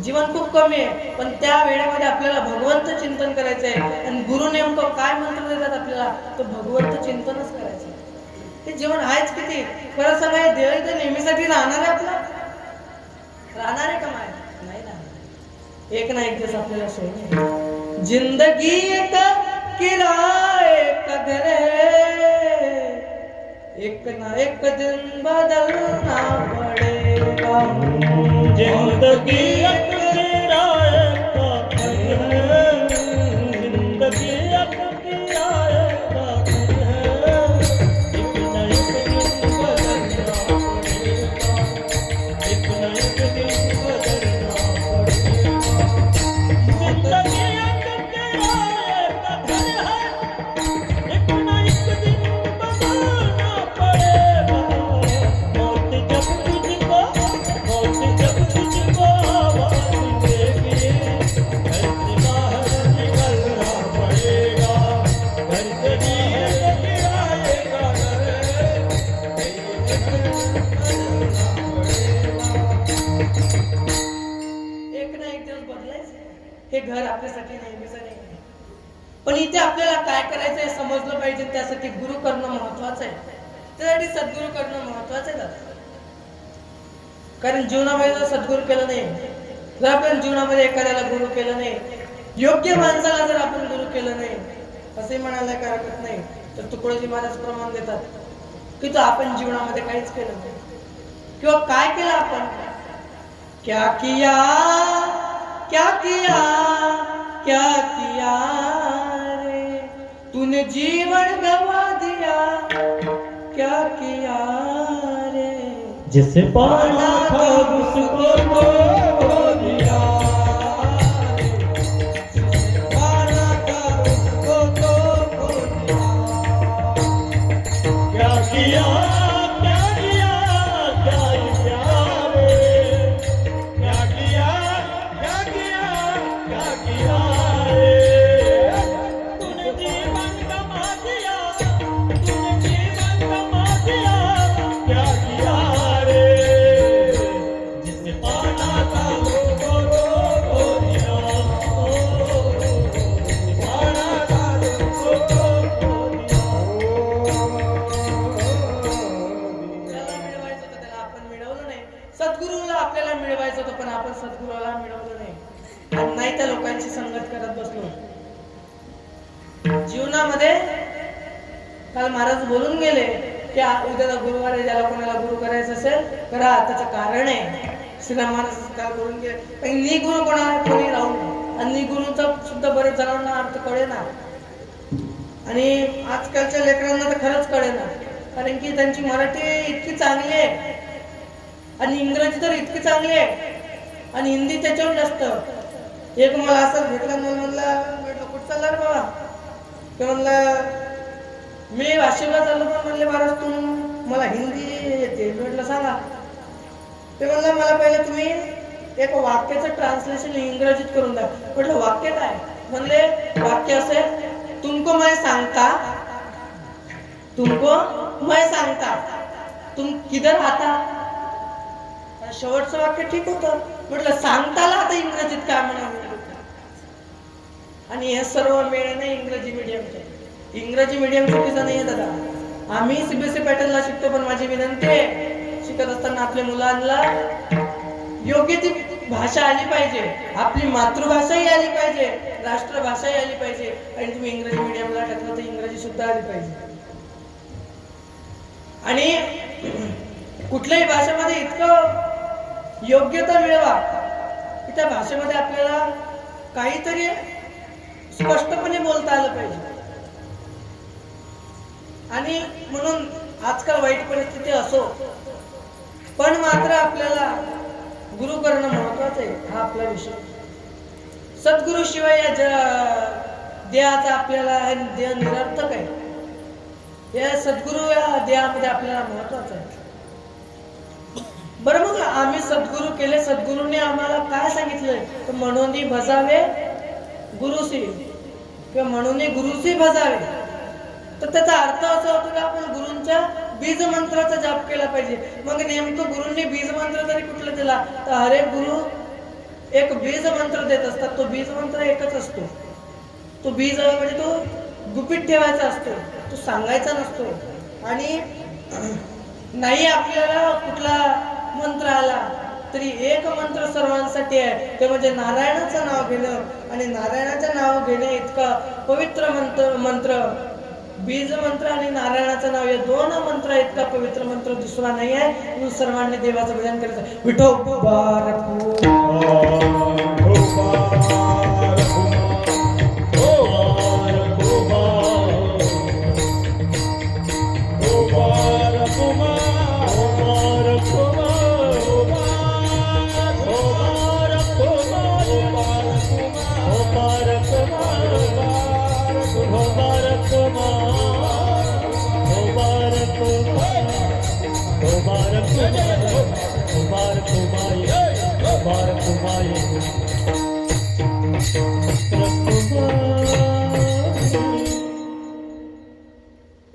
जीवन खूप कमी आहे, पण त्या वेळेमध्ये आपल्याला भगवंत चिंतन करायचं आहे. आणि गुरु नेमकं काय मंत्र देतात आपल्याला? तर भगवंत चिंतनच करायचं. हे जीवन आहेच किती. खरं सांगा, देह इथं नेहमीसाठी राहणार आहे आपला? राहणार आहे का नाही? नाही राहणार. एक ना एक दिवस आपल्याला सोडून जिंदगी एक किराए का घर है, एक ना एक दिन बदलना पड़ेगा. जिंदगी एक किराए का घर है, जिंदगी एक किराए का घर है, एक न एक दिन बदलना पड़ेगा, एक न एक दिन बदलना पड़ेगा. जिंदगी एक किराए का घर है, एक न एक दिन बदलना पड़ेगा. मौत जब तुझको आवाज़ देगी, घर से बाहर निकलना पड़ेगा. घर से नहीं गिराएगा एक ना एक दिवस बदलायचं. हे घर आपल्यासाठी नेहमीच नाही. पण इथे आपल्याला काय करायचं हे समजलं पाहिजे. त्यासाठी गुरु करणं महत्वाचं आहे. त्यासाठी सद्गुरु करणं महत्वाचं आहे. कारण जीवनामध्ये जर सद्गुरु केलं नाही, जर आपण जीवनामध्ये एखाद्याला गुरु केलं नाही, योग्य माणसाला जर आपण गुरु केलं नाही, असे म्हणायला काय हरकत नाही, तर तुकडोजी महाराज प्रमाण देतात की तो आपण जीवनामध्ये काहीच केलं नाही. किंवा काय केलं आपण? क्या किया क्या किया क्या किया रे, तूने जीवन गवा दिया, क्या किया रे. जिसे पाना था उसको खो दिया, जिसे पाना था उसको खो दिया. क्या किया क्या किया क्या किया रे, क्या किया क्या किया क्या किया रे. तूने जीवन गवा दिया, तूने जीवन गवा दिया, क्या किया रे. जिसे पाना था उसको खो दिया, जिसे पाना था उसको खो दिया. ज्याला मिळवायचं होतं त्याला आपण मिळवलं नाही. सद्गुरूला आपल्याला मिळवायचं होतं, पण आपण सद्गुरूला मिळवलं नाही. आणि नाही त्या लोकांची संगत करत बसलो. जीवनामध्ये काल महाराज बोलून गेले की उद्याला गुरुवार आहे, ज्याला कोणाला गुरु करायचं असेल करा. त्याचं कारण आहे. श्रीराम महाराज काल बोलून गेले, निगुरु कोणाला कोणी राहून. आणि निगुरूचा सुद्धा बरेच जणांना अर्थ कळेना. आणि आजकालच्या लेकरांना तर खरंच कळेना. कारण की त्यांची मराठी इतकी चांगली आहे आणि इंग्रजी तर इतकी चांगली आहे आणि हिंदी त्याच्यावर जास्त. एक मला असं भेटलं, म्हटलं कुठं चालला रे बाबा? ते म्हणलं मी वाशिमला चाललो. पण म्हणले महाराज तू मला हिंदी येते. म्हटलं सांगा. ते म्हणलं मला पहिले तुम्ही एक वाक्याचं ट्रान्सलेशन इंग्रजीत करून द्या. म्हटलं वाक्य काय? म्हणले वाक्य असे, तुमको मैं सांगता, तुमको मैं सांगता, तुम किधर आता. शेवटचं वाक्य ठीक होतं. म्हटलं सांगताला आता इंग्रजी आणि हे सर्व मिळणं इंग्रजी मीडियमचं. इंग्रजी मीडियम चुकीचं नाही आहे दादा. आम्ही सीबीएसई पॅटर्नला शिकतो, पण माझी विनंती आहे, शिकत असताना आपल्या मुलांना योग्य ती भाषा आली पाहिजे, आपली मातृभाषाही आली पाहिजे, राष्ट्रभाषाही आली पाहिजे. आणि तुम्ही इंग्रजी मीडियमला टाकलं तर इंग्रजी सुद्धा आली पाहिजे. आणि कुठल्याही भाषेमध्ये इतकं योग्यता मिळवा की त्या भाषेमध्ये आपल्याला काहीतरी स्पष्टपणे बोलता आलं पाहिजे. आणि म्हणून आजकाल वाईट परिस्थिती असो, पण मात्र आपल्याला गुरु करणं महत्वाचं आहे. हा आपला विषय. सद्गुरु शिवाय या देहाचा आपल्याला देह निरर्थक आहे. या सद्गुरु या देहामध्ये आपल्याला महत्वाचं आहे. बरं, मग आम्ही सद्गुरु केले, सद्गुरूने आम्हाला काय सांगितलंय तर म्हणून भजावे गुरुसी किंवा म्हणून गुरुसी भजावे. तर त्याचा अर्थ असा होतो की आपण गुरूंच्या बीज मंत्राचा जाप केला पाहिजे. मग नेमकं गुरूंनी बीज मंत्र तरी कुठला दिला तर हर एक गुरु एक बीज मंत्र देत असतात. तो बीज मंत्र एकच असतो. तो बीज म्हणजे तो गुपित ठेवायचा असतो, तो सांगायचा नसतो. आणि नाही आपल्याला कुठला मंत्र आला तरी एक मंत्र सर्वांसाठी आहे, ते म्हणजे नारायणाचं नाव घेणं. आणि नारायणाचं नाव घेणे इतका पवित्र मंत्र बीज मंत्र आणि नारायणाचं नाव, या दोन मंत्र इतका पवित्र मंत्र दुसरा नाही आहे. म्हणून सर्वांनी देवाचं भजन करायचं. विठोबा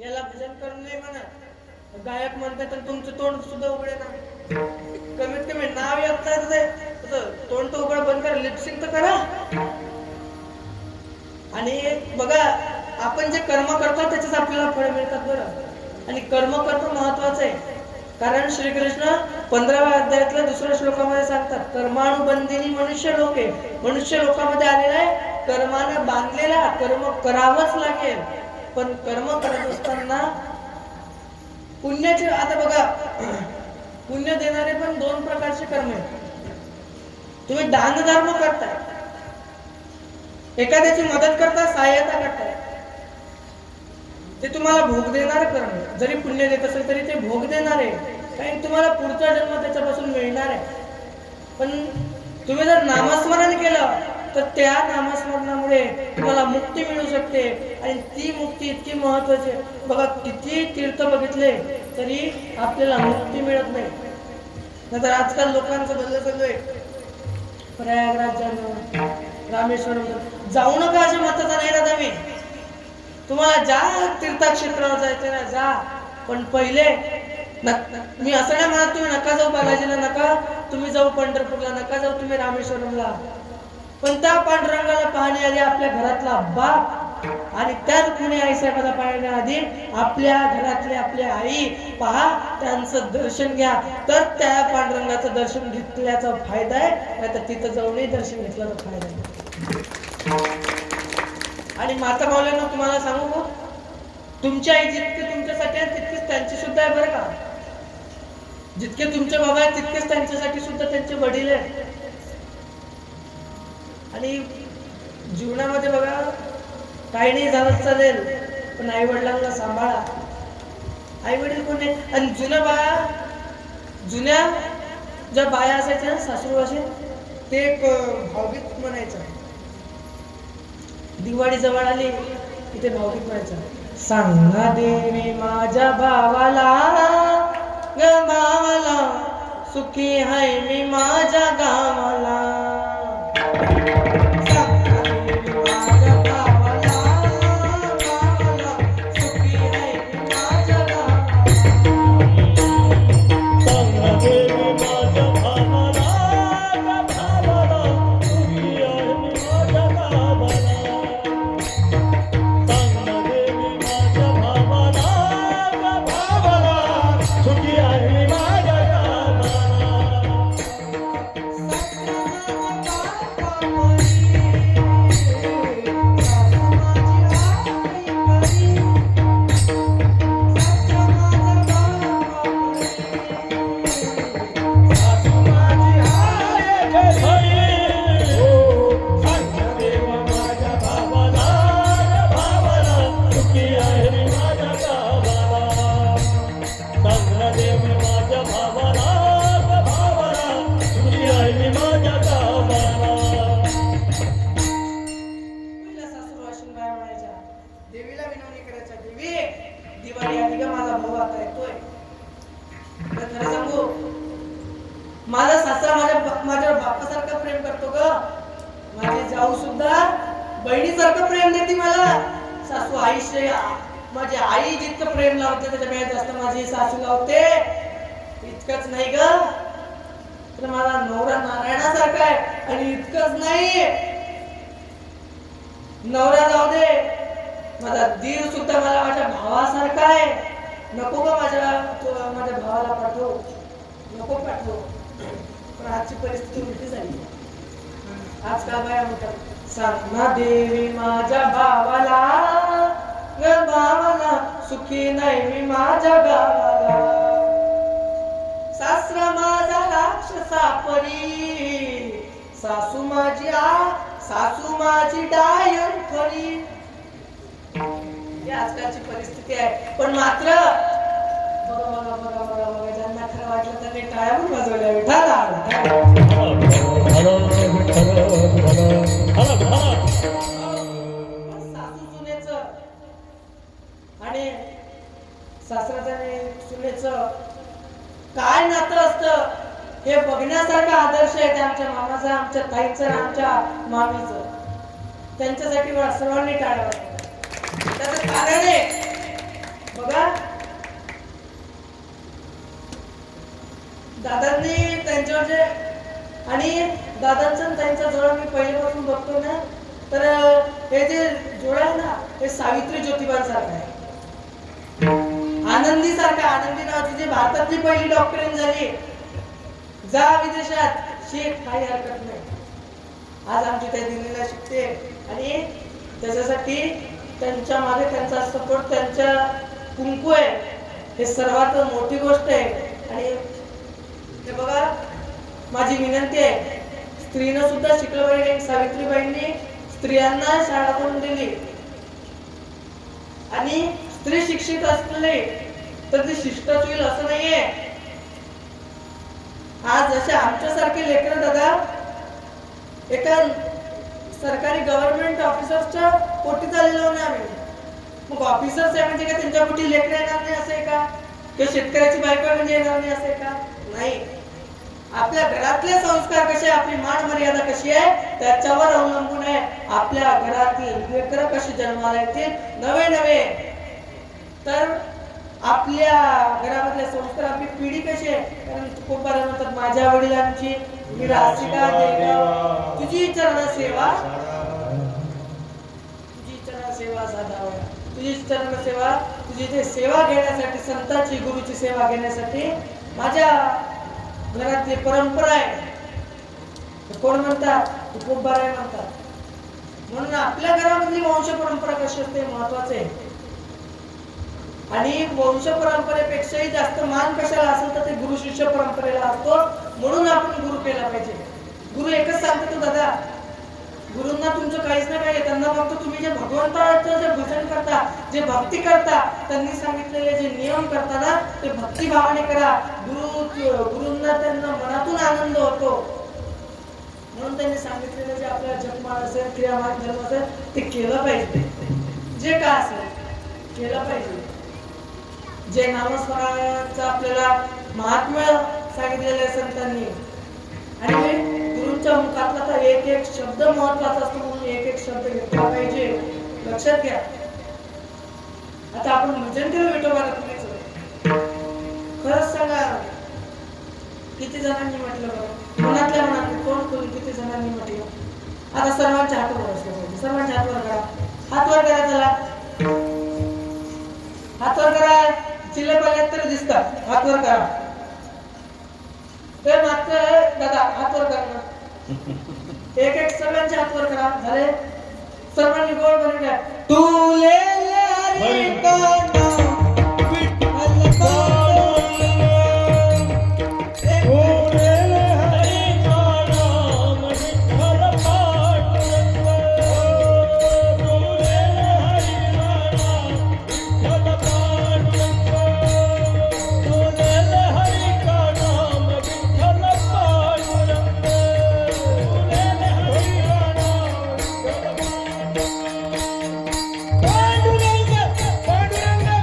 याला भजन करून नाही म्हणा. गायक म्हणतात तर तुमचं तोंड सुद्धा उघडे ना. कमीत कमी नाव येत नाही तोंड तर उघड बंद करा, लिपसिंग तर करा. आणि बघा, आपण जे कर्म करतो त्याच्याच आपल्याला फळ मिळतात बरं. आणि कर्म करणं महत्वाचं आहे. कारण श्रीकृष्ण 15व्या अध्यायातल्या 2ऱ्या श्लोकामध्ये सांगतात, कर्मानुबंधिनी मनुष्य लोके. मनुष्य लोकामध्ये आलेला आहे कर्मानं बांधलेला, कर्म करावंच लागेल. पण कर्म करत असताना पुण्याचे, आता बघा, पुण्य देणारे पण 2 प्रकारचे कर्म आहेत. तुम्ही दान धर्म करताय, एखाद्याची मदत करता, सहाय्यता करताय, ते तुम्हाला भोग देणार कर्म. जरी पुण्य देत असेल तरी ते भोग देणार आहे, कारण तुम्हाला पुढचा जन्म त्याच्यापासून मिळणार आहे. पण तुम्ही जर नामस्मरण केलं तर त्या नामस्मरणामुळे तुम्हाला मुक्ती मिळू शकते. आणि ती मुक्ती इतकी महत्वाची आहे. बघा, किती तीर्थ बघितले तरी आपल्याला मुक्ती मिळत नाही. नंतर आजकाल लोकांचं बदल चालू आहे, प्रयागराज जाणं, रामेश्वरम जाऊ नका अशा मताचा नाही दादा मी. तुम्हाला ज्या तीर्थक्षेत्रावर जायचं ना जा, पण पहिले मी असं नाही म्हणत तुम्ही नका जाऊ बालाजीला, नका तुम्ही जाऊ पंढरपूरला, नका जाऊ तुम्ही रामेश्वरमला. पण त्या पांडुरंगाला पाहण्याआधी आपल्या घरातला बाप आणि त्या रुक्मिणी आई साहेबाला पाहण्याआधी आपल्या घरातले आपली आई पहा, त्यांचं दर्शन घ्या. तर त्या पांडुरंगाचं दर्शन घेतल्याचा फायदा आहे, नाही तर तिथं जाऊनही दर्शन घेतल्याचा फायदा आहे. आणि माता माऊलींना तुम्हाला सांगू का, तुमची आई जितकी तुमच्यासाठी आहे तितकीच त्यांची सुद्धा आहे बरं का. जितके तुमचे बाबा आहेत तितकेच त्यांच्यासाठी सुद्धा त्यांचे वडील आहेत. आणि जीवनामध्ये बघा, काही नाही झालं चालेल, पण आई वडिलांना सांभाळा. आई वडील कोण आहे? आणि जुन्या ज्या बाया असायच्या ना, सासरू असे, ते एक भावगीत म्हणायचं. दिवाळी जवळ आली की ते भावगीत म्हणायचं, सांगा देवी माझ्या भावाला ग भावाला, सुखी हाय मी माझ्या गावाला. सासू सुद्धा बहिणीसारखं प्रेम देते मला. सासू आईशी माझी आई जितकं प्रेम लावते त्याच्यापेक्षा जास्त माझी सासू लावते. इतकंच नाही ग, तर माझा नवरा नारायणासारखा आहे. आणि इतकंच नाही, नवरा जाऊ दे, माझा दीर सुद्धा मला माझ्या भावासारखा आहे. नको का माझ्या भावाला पाठव, नको पाठव. पण आजची परिस्थिती उलटी झाली. आज का बाया म्हणतात, सांग ना देवी माझ्या भावाला, ग भावाला सुखी नाही मी माझ्या गावाला. सासरा माझा राक्षसा परी, सासू माझी डायन खरी. ही आजकालची परिस्थिती आहे. पण मात्र बघा ज्यांना खरं वाटलं त्यांनी टाळ्या पण वाजवल्या. सासू सुनेचं आणि सासऱ्याचं आणि सुनेचं काय नातं असतं हे बघण्यासारखा आदर्श आहे. आमच्या मामाचा, आमच्या ताईचं, आमच्या मामीचं. त्यांच्यासाठी सर्वांनी टाळ्या वाजवल्या. त्याचं कारण आहे बघा, दादांनी त्यांच्यावर जे, आणि दादांचं त्यांचा जोडा मी पहिल्यापासून बघतो ना, तर हे जे जोडा आहे ना, हे सावित्री ज्योतिबांसारखं आहे. आनंदी सारखा, आनंदी नावाची जी भारतातली पहिली डॉक्टरीन झाली, जा विदेशात शिक, काही हरकत नाही. आज आमची त्या दिल्लीला शिकते. आणि त्याच्यासाठी त्यांच्या मागे त्यांचा सपोर्ट, त्यांच्या कुंकू आहे, हे सर्वात मोठी गोष्ट आहे. आणि हे बघा, माझी विनंती आहे, स्त्रीनं सुद्धा शिकलं पाहिजे. सावित्रीबाईंनी स्त्रियांना शाळा करून दिली. आणि स्त्री शिक्षित असले तर ती शिष्टच होईल असं नाहीये. आज जसे आमच्यासारखे लेकरं दादा एका सरकारी गव्हर्नमेंट ऑफिसरच्या पोटी झालेलो नाही आम्ही. मग ऑफिसर्स आहे म्हणजे का त्यांच्या पोटी लेकरं येणार नाही असं आहे का? किंवा शेतकऱ्याची बायको म्हणजे येणार नाही असं आहे का? नाही. आपल्या घरातले संस्कार कसे, आपली मान मर्यादा कशी आहे त्याच्यावर अवलंबून आहे. आपल्या घरातील लेकरं कशी जन्माला येतील नवे नवे, तर आपल्या घरामधले संस्कार, आपली पिढी कशी आहे. कारण खूप बरं म्हणतात, माझ्या वडिलांची मी रासिका देव, तुझी चरण सेवा, तुझी चरण सेवा साधावा, तुझी चरण सेवा, तुझी ते सेवा घेण्यासाठी, संतांची गुरुची सेवा घेण्यासाठी माझ्या घरातली परंपरा आहे. कोण म्हणतात, खूप बरं म्हणतात. म्हणून आपल्या घरामधली वंश परंपरा कशी असते महत्वाचे आहे. आणि वंश परंपरेपेक्षाही जास्त मान कशाला असेल तर ते गुरु शिष्य परंपरेला असतो. म्हणून आपण गुरु केला पाहिजे. गुरु एकच सांगतो दादा, गुरुंना तुमचं काहीच नाही पाहिजे. त्यांना फक्त तुम्ही जे भगवंताचं जे भजन करता, जे भक्ती करता, त्यांनी सांगितलेले जे नियम करता ना ते भक्तिभावाने करा. गुरुंना त्यांना मनातून आनंद होतो. म्हणून त्यांनी सांगितलेलं जे आपल्या जपमाळ असेल, क्रियामान धर्म असेल ते केलं पाहिजे. जे काय असेल केलं पाहिजे. जे नामस्मरणाचं आपल्याला महात्म्य सांगितलेले संतांनी, आणि गुरुंच्या मुखातला तर एक एक शब्द महत्वाचा असतो. म्हणून एक एक शब्द घेतला पाहिजे. लक्षात घ्या. आता आपण भजन केलं विठोबाला, तुम्हीच खरंच सांगा किती जणांनी म्हटलं बरं, मनातल्या मनात कोण किती जणांनी म्हटलं. आता सर्वांच्या हातावर असलं पाहिजे. सर्वांच्या हातवर करा, हातवर करा. चला हातवर करा. चिल्ले पाले तर दिसतात, हातवर करा. ते मात्र दादा हातवर करा. एक एक सगळ्यांच्या हातवर करा. झाले. सर्वांनी गोळ बनवून घ्या. तुले हरी का नाम विठ्ठल पांडुरंग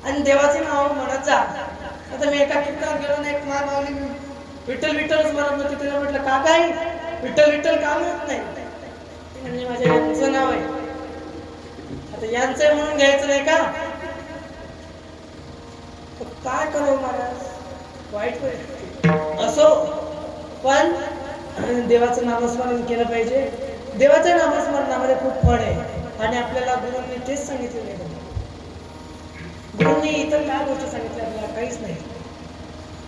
आणि देवाचे नाव म्हणत जा. आता मी एका कीर्तनात गेलो ना, एक माऊली विठ्ठल विठ्ठलच म्हणत नव्हती. तिला म्हटलं का काय विठ्ठल विठ्ठल का म्हणत नाही? म्हणजे माझ्या यांचं नाव आहे, आता यांचं आहे म्हणून घ्यायचं नाही का? काय करू महाराज, वाईट परिस्थिती असो, पण देवाचं नामस्मरण केलं पाहिजे. देवाच्या नामस्मरणामध्ये खूप फळ आहे आणि आपल्याला गुरूंनी तेच सांगितलेलं आहे. गुरूंनी इतर काय गोष्टी सांगितल्या आपल्याला? काहीच नाही.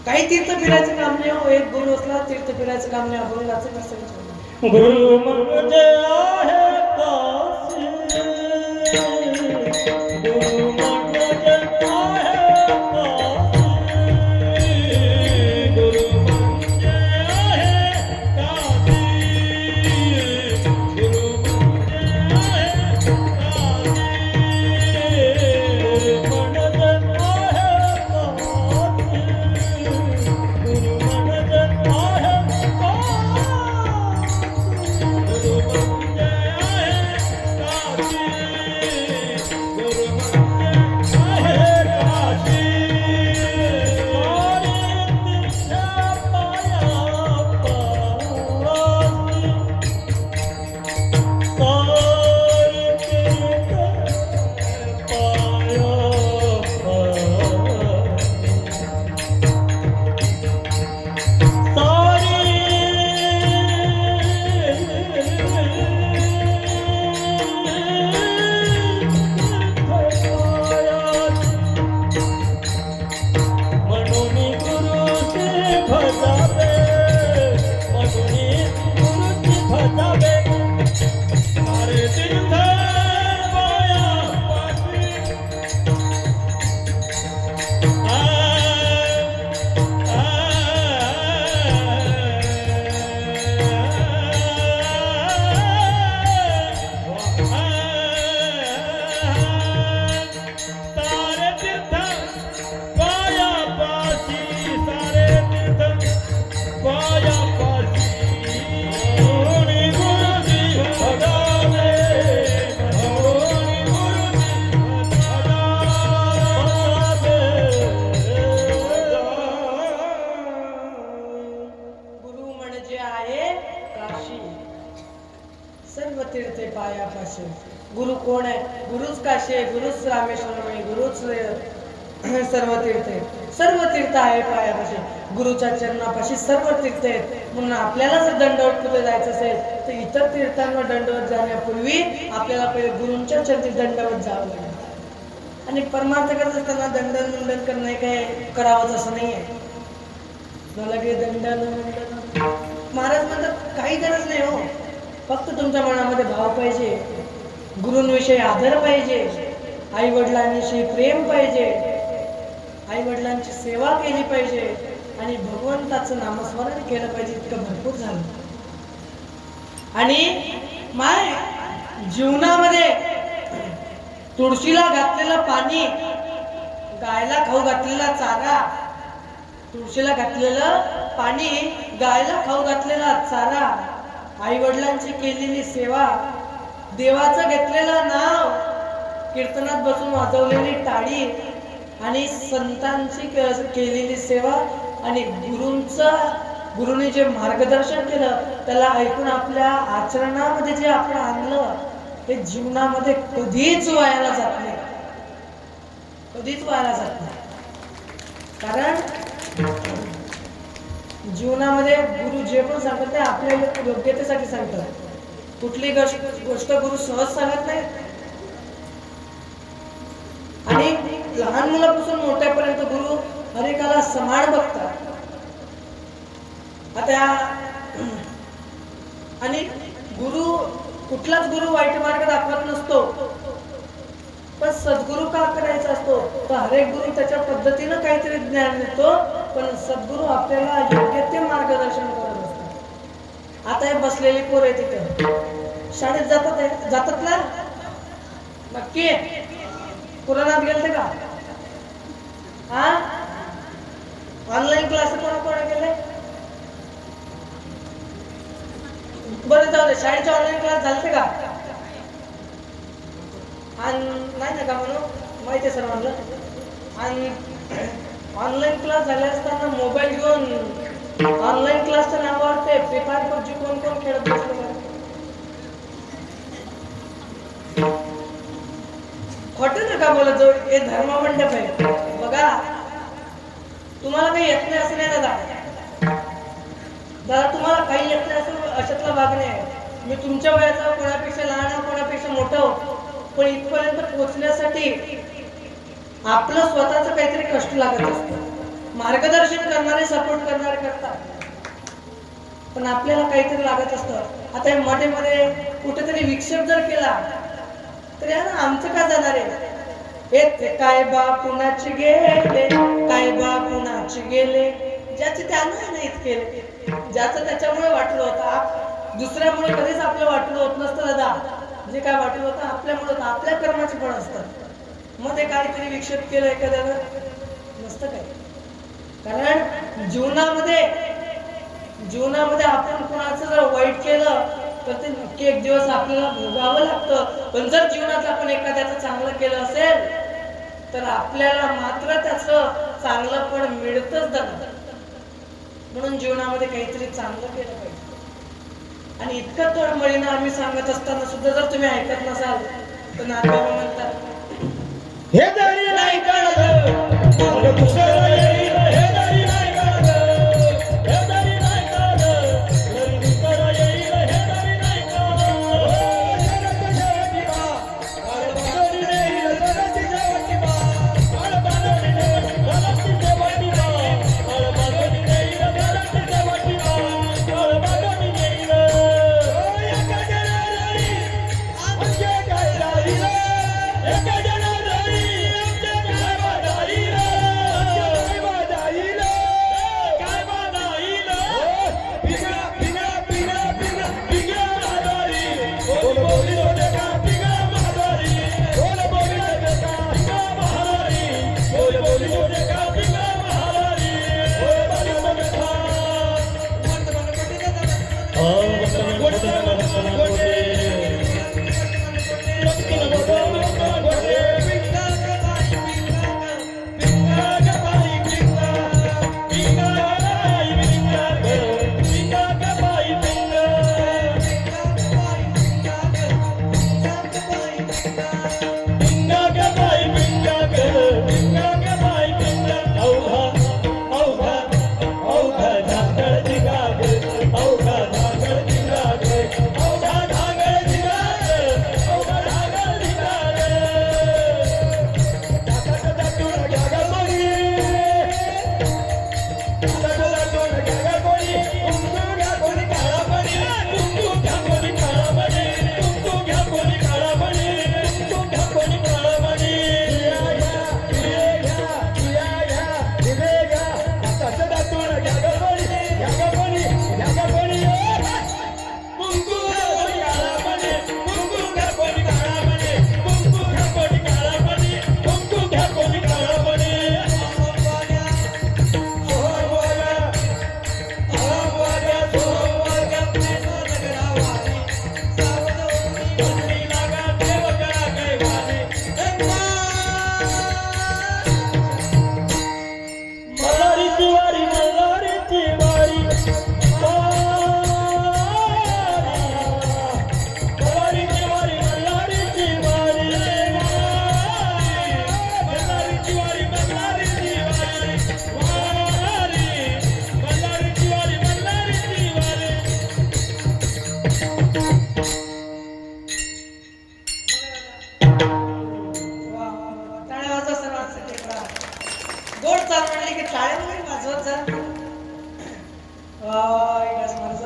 काही तीर्थ फिरायचं काम नाही हो. एक गुरु असला तीर्थ फिरायचं काम नाही. अभंगाचं कसं विचारलं? गुरु म्हणजे आहे काशी, गुरु म्हणजे आहे काशी, गुरु म्हणजे आहे काशी, गुरु म्हणजे आहे काशी, गुरु म्हणजे आहे काशी, गुरु म्हणजे आहे सर्व तीर्थे पायापाशी. गुरु कोण आहे? गुरुच काशी आहे, गुरुच रामेश्वरम आहे, गुरुच सर्व तीर्थे. सर्व तीर्थ आहे पायापाशी. गुरुच्या चरणापाशी सर्व तीर्थ आहेत. म्हणून आपल्याला जर दंडवत कुठे जायचं असेल तर इतर तीर्थांवर दंडवत जाण्यापूर्वी आपल्याला पहिले गुरूंच्या चरणी दंडवत जावं लागेल. आणि परमार्थ करत असताना दंडन मुंडन करणं काय करावंच असं नाही आहे. लगे दंडन मुंडन महाराज म्हणतात काही गरज नाही हो. फक्त तुमच्या मनामध्ये भाव पाहिजे, गुरूंविषयी आदर पाहिजे, आई वडिलांविषयी प्रेम पाहिजे, आई वडिलांची सेवा केली पाहिजे आणि भगवंताचं नामस्मरण केलं पाहिजे. इतकं भरपूर झालं. आणि माय जीवनामध्ये तुळशीला घातलेलं पाणी, गायला खाऊ घातलेला चारा, तुळशीला घातलेलं पाणी, गायला खाऊ घातलेला चारा, आई वडिलांची केलेली सेवा, देवाचं घेतलेलं नाव, कीर्तनात बसून वाजवलेली टाळी आणि संतांची केलेली सेवा आणि गुरुने जे मार्गदर्शन केलं त्याला ऐकून आपल्या आचरणामध्ये जे आपण आणलं ते जीवनामध्ये कधीच वायाला जात नाही. कधीच वायाला जात नाही. कारण जीवनामध्ये गुरु जे पण सांगतात ते आपल्या योग्यतेसाठी सांगतात. कुठली गोष्ट गुरु सहज सांगत नाही. आणि लहान मुलापासून मोठ्यापर्यंत गुरु हरेकाला समान बघतात. आता आणि गुरु कुठलाच गुरु वाईट मार्ग दाखवत नसतो. पण सद्गुरु का करायचा असतो? तर हरेक गुरु त्याच्या पद्धतीनं काहीतरी ज्ञान देतो, पण सद्गुरु आपल्याला योग्य ते मार्गदर्शन करत असतो. आता हे बसलेली पोरं आहे तिथे शाळेत जातात ना? नक्की पुराणात गेलते का? हा ऑनलाईन क्लास कोणा केले? बरं जाऊ दे. शाळेचे ऑनलाईन क्लास झालते का? नाही ना का म्हणून माहिती आहे सर म्हणलं. आणि ऑनलाईन क्लास झाले असताना मोबाईल घेऊन ऑनलाईन क्लासच्या नावावर ते फ्री फायर पबजी कोण कोण खेळत बसतो बरं? खोटं नका बोलत जाऊ, हे धर्ममंडप आहे बघा. तुम्हाला काही येत नाही असं नाही दादा. दादा तुम्हाला काही येत नाही असं अशातला भाग नाही. मी तुमच्या वयाचा, कोणापेक्षा लहान, कोणापेक्षा मोठं, पण इथपर्यंत पोहोचण्यासाठी आपलं स्वतःचं काहीतरी कष्ट लागत असतं. मार्गदर्शन करणारे, सपोर्ट करणारे करतात, पण आपल्याला काहीतरी लागत असतं. आता मध्ये मध्ये कुठेतरी विक्षेप जर केला तर यार आमचं का जाणार आहे? हे काय बा कुणाचे गेले, काय बा कुणाचे गेले, ज्याचे त्यानं नाहीत केले, ज्याचं त्याच्यामुळे वाटलं होतं. दुसऱ्यामुळे कधीच आपलं वाटलं होत नसतं दादा. जे काय वाटलं होतं आपल्यामुळे होतं, आपल्या कर्माचे फळ असतं. मग ते काहीतरी विक्षेप केलं एखाद्यानं नसतं काय. कारण जीवनामध्ये आपण कोणाचं जर वाईट केलं तर ते नक्की एक दिवस आपल्याला भोगावं लागतं. पण जर जीवनात आपण एखाद्याचं चांगलं केलं असेल तर आपल्याला मात्र त्याचं चांगलं फळ मिळतच जातं. म्हणून जीवनामध्ये काहीतरी चांगलं केलं पाहिजे. आणि इतकं तळमळीनं आम्ही सांगत असताना सुद्धा जर तुम्ही ऐकत नसाल तर नाथबाबा म्हणतात, हे तरी नाही कळलं, मग दुसरं येईल. हे तरी नाही कळलं, हे तरी नाही कळलं, तरी दुसरं येईल. हे तरी नाही कळलं. जगाच्या शेवटी बा, बाळबांधणी नेईल. जगाची शेवटी बा, बाळबांधणी नेईल. जगाची शेवटी बा, बाळबांधणी नेईल. जगाची शेवटी बा, बाळबांधणी नेईल. एका जनावरांनी आमचे काय राहिलं, एका जनावरांनी आमचे काय वाढायलं, काय वाढायलं, काय वाढायलं. पिंगळा पिंगळा पिंगळा पिंगळा पिंगळा म्हातारी, बोल बोली होते का पिंगळा म्हातारी, बोल बोली होते का पिंगळा म्हातारी, बोल बोली होते का पिंगळा म्हातारी. वर्तमान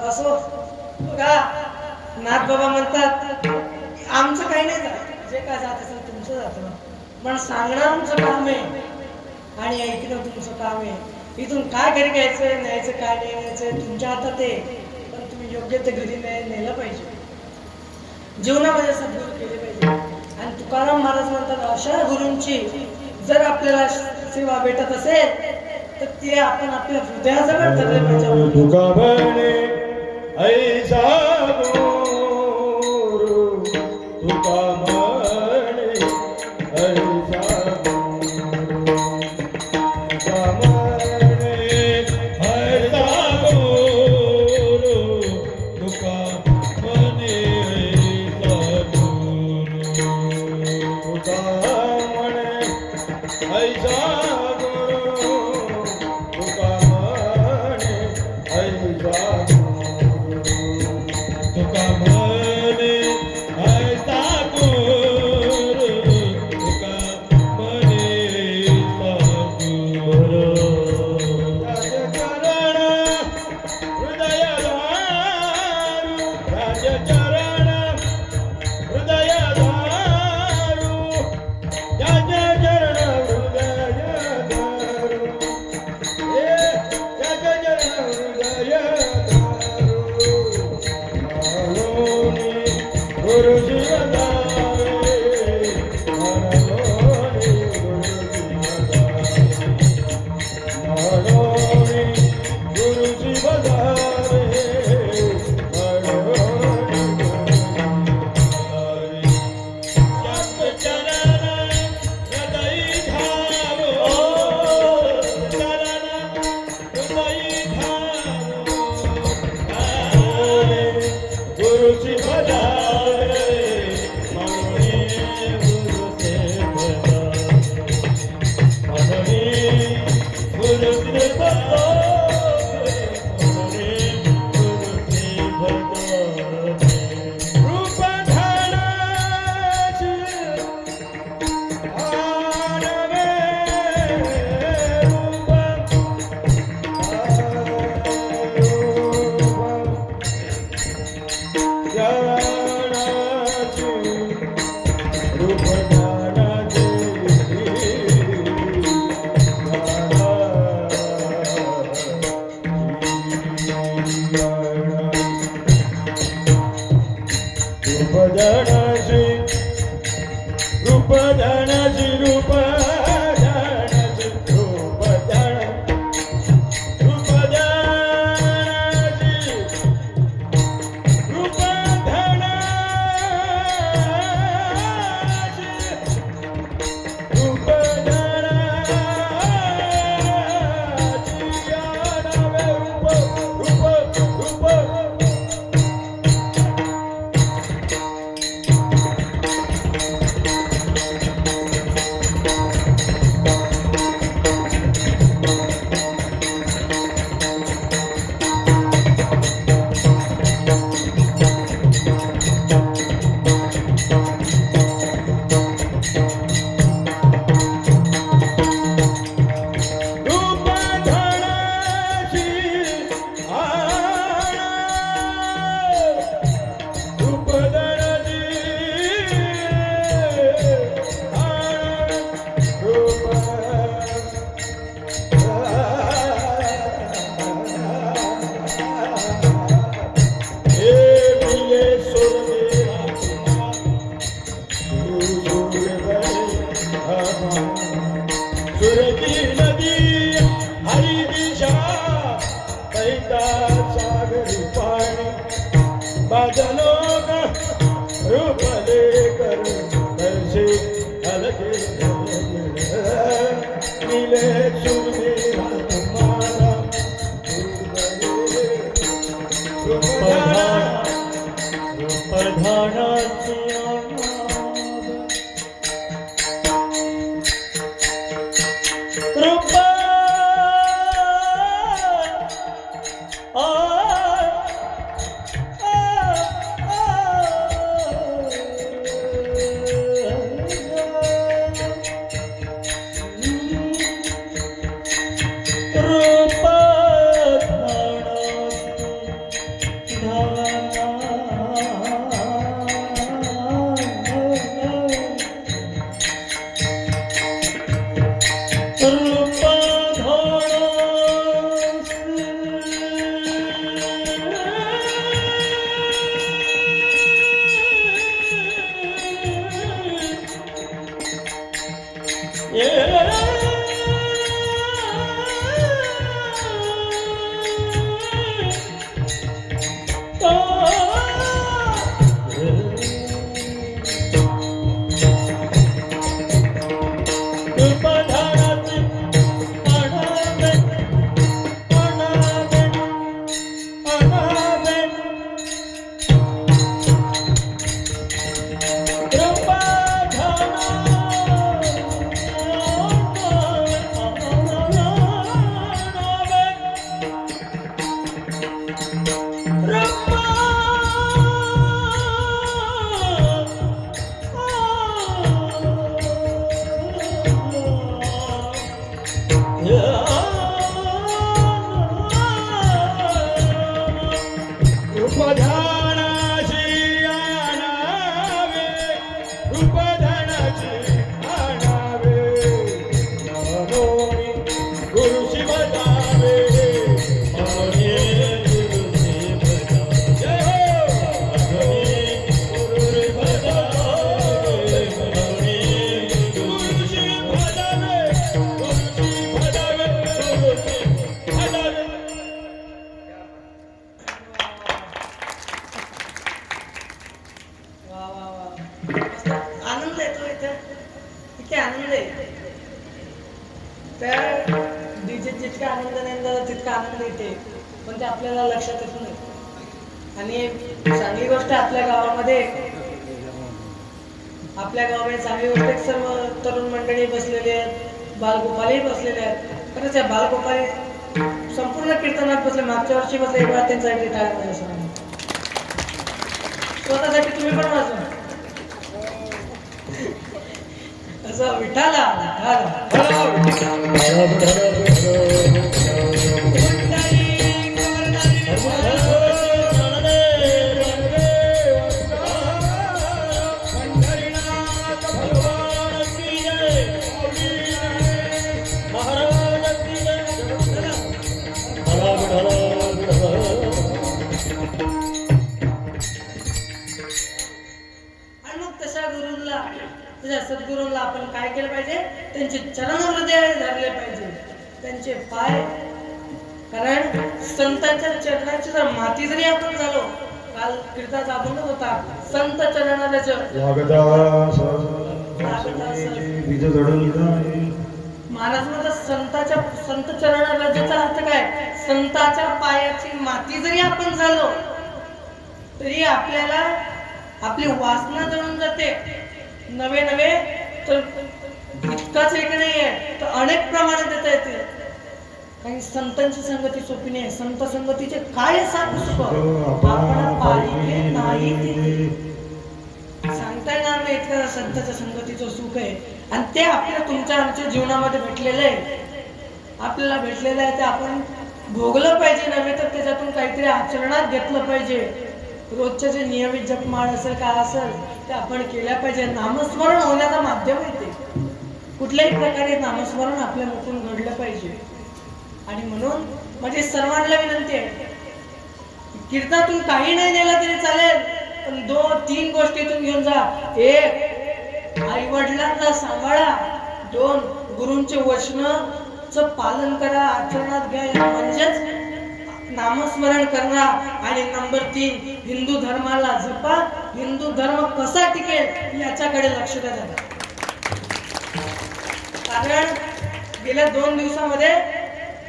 असो बघा. नाथबाबा म्हणतात आमचं काही नाही जात, जे काय जात असेल तुमचं जातं, पण सांगणं आमचं काम आहे आणि ऐकणं तुमचं काम आहे. इथून काय घरी घ्यायचं न्यायचं, काय नाही न्यायचं तुमच्या हातात आहे, पण तुम्ही योग्य ते घरी नेलं पाहिजे, जीवनामध्ये सद्गुरू केले पाहिजे. आणि तुकाराम महाराज म्हणतात अशा गुरूंची जर आपल्याला सेवा भेटत असेल तर ते आपण आपल्या हृदयाजवळ धरले पाहिजे. तुका म्हणे ऐसा गुरु, तुका म्हणे ऐसा गुरु. तुका म्हणे ऐसा गुरु तुका म्हणे ऐसा गुरु तुका म्हणे ऐसा गुरु राजचरण हृदय धारू राजचरण हृदय धारू त्याच्या चरण हृदय धारू हे त्याच्या चरण हृदय धारू म्हणून गुरु शिवदारे म्हणून गुरु शिवदारे गुरु शिवदारे गुरुची भजारे म्हणून गुरुचे भजारे गुरुचे भजारे गुरुचे भजारे रूप धाराची आनवे रूप ज्ञानाची रूप ज्ञानाची रूप ज्ञानाची रूप ज्ञानाची रूप ज्ञानाची रूप ज्ञानाची रूप ज्ञानाची रूप धनाची रूप धनाची आनवे रूप रूप रूप रूप धनाची आण रूप धनाची आण रूप हे मिले सुरदेवा सुरती नदी हरी दिशा कैता सागरी पाणी बाजलोक रूपले कर करशे हलके मिले सुरदेवा तुम्हाला रूपधानाची रूप उपधानाची आणावे उपधानाची आणावे मनोनी गुरुशी बजावे मनोनी गुरुशी बजावे जय हो मनोनी गुरुशी बजावे मनोनी गुरुशी बजावे गुरुशी बजावे गुरुशी बजावे वा वा वा मस्त आनंद येतो इथे किती आनंद आहे त्या डीजे जितका आनंद नाही झाला तितका आनंद येते पण ते आपल्याला लक्षात येत नाही आणि चांगली गोष्ट आपल्या गावामध्ये चांगली गोष्ट आहे, सर्व तरुण मंडळी बसलेली आहेत बालगोपालही बसलेले आहेत खरंच या बालगोपाली संपूर्ण कीर्तनात बसले मागच्या वर्षी बसले एक वेळा त्यांच्यासाठी टाळ्या वाजवा सर्वांनी. स्वतःसाठी तुम्ही पण वाजवा असं विठाला आणि मग तशा गुरुला तशा सद्गुरूला आपण काय केलं पाहिजे त्यांचे चरण हृदय धरले पाहिजे त्यांचे पाय कारण संतांच्या चरणाची जर माती जरी आपण झालो काल कीर्तनाचा अभंग होता संत चरणारज बीज जडून महाराज म्हणतात संत चरणारजाचा अर्थ काय संताच्या पायाची माती जरी आपण झालो तरी आपल्याला आपली वासना जळून जाते नवे नवे तर इतकाच एक नाही आहे तर अनेक प्रमाणात देता येते काही संतांची संगती सोपी नाही संत संगतीचे काय सुख आपण पाहिजे नाही सांगता येणार नाही इतकं संतांच्या संगतीचं सुख आहे आणि ते आपल्या तुमच्या आमच्या जीवनामध्ये भेटलेलं आहे आपल्याला भेटलेलं आहे ते आपण भोगलं पाहिजे नव्हे तर त्याच्यातून काहीतरी आचरणात घेतलं पाहिजे रोजचे जे नियमित जपमाळ असेल काय असेल ते आपण केल्या पाहिजे नामस्मरण होण्याचं माध्यम आहे ते कुठल्याही प्रकारे नामस्मरण आपल्या मुखून घडलं पाहिजे आणि म्हणून माझी सर्वांना विनंती आहे कीर्तनातून काही नाही नेलं तरी चालेल पण 2-3 गोष्टीतून घेऊन जा एक आई वडिलांना सांभाळा 2 गुरूंचे वचनाचं पालन करा आचरणात घ्या म्हणजेच नामस्मरण करा आणि नंबर 3 हिंदू धर्माला जपा हिंदू धर्म कसा टिकेल याच्याकडे लक्ष द्या कारण गेल्या 2 दिवसामध्ये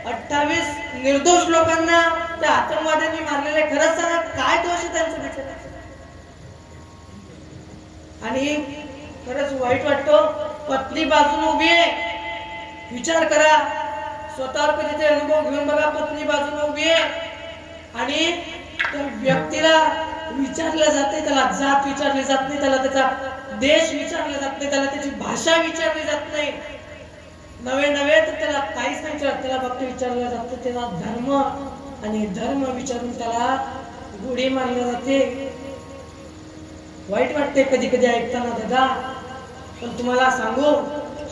28 निर्दोष लोकांना त्या आतंकवाद्यांनी मारलेले खरंच सांगा काय दोष आहे त्यांचं बिचाराचं आणि खरंच वाईट वाटतो पत्नी बाजूने उभी आहे विचार करा स्वतःवर कधी ते अनुभव घेऊन बघा पत्नी बाजूने उभी आहे आणि त्या व्यक्तीला विचारलं जाते त्याला जात विचारली जात नाही त्याला त्याचा देश विचारला जात नाही त्याला त्याची भाषा विचारली जात नाही नवे तर त्याला काहीच नाही विचारत त्याला फक्त विचारलं जातं त्याला धर्म आणि धर्म विचारून त्याला गोळी मारली जाते वाईट वाटते कधी कधी ऐकताना दादा पण तुम्हाला सांगू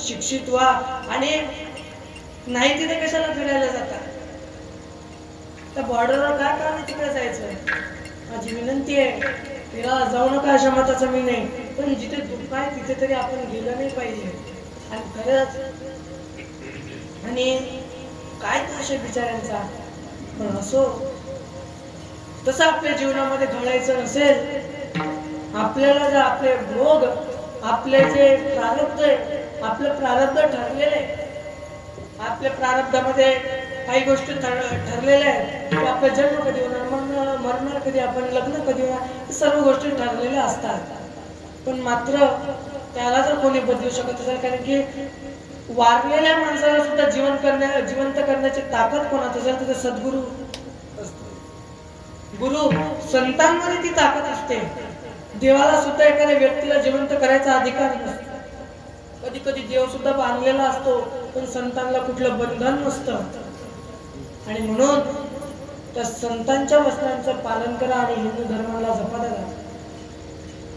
शिक्षित व्हा आणि नाही तिथे कशाला फिरायला जाता त्या बॉर्डरवर काय काम आहे तिकडे जायचं माझी विनंती आहे फिरायला जाऊ नका अशा मताचं मी नाही पण जिथे दुःख आहे तिथे तरी आपण गेलं नाही पाहिजे आणि खरंच आणि काय अशा बिचाऱ्यांचा पण असो तसं आपल्या जीवनामध्ये घडायचं नसेल आपल्याला जर आपले भोग आपले जे प्रारब्ध आहे आपलं प्रारब्ध ठरलेलं आहे आपल्या प्रारब्धामध्ये काही गोष्टी ठरलेल्या आहेत की आपला जन्म कधी होणार मरणार कधी आपण लग्न कधी होणार सर्व गोष्टी ठरलेल्या असतात पण मात्र त्याला जर कोणी बदलू शकत असेल कारण की वारलेल्या माणसाला सुद्धा जिवंत करण्याची ताकद कोणात असेल तर सद्गुरू असतो गुरु संतांमध्ये ती ताकद असते देवाला सुद्धा एखाद्या व्यक्तीला जिवंत करायचा अधिकार नसतो कधी कधी देव सुद्धा बांधलेला असतो पण संतांना कुठलं बंधन नसतं. आणि म्हणून त्या संतांच्या वचनांचं पालन करा आणि हिंदू धर्माला जपा द्या.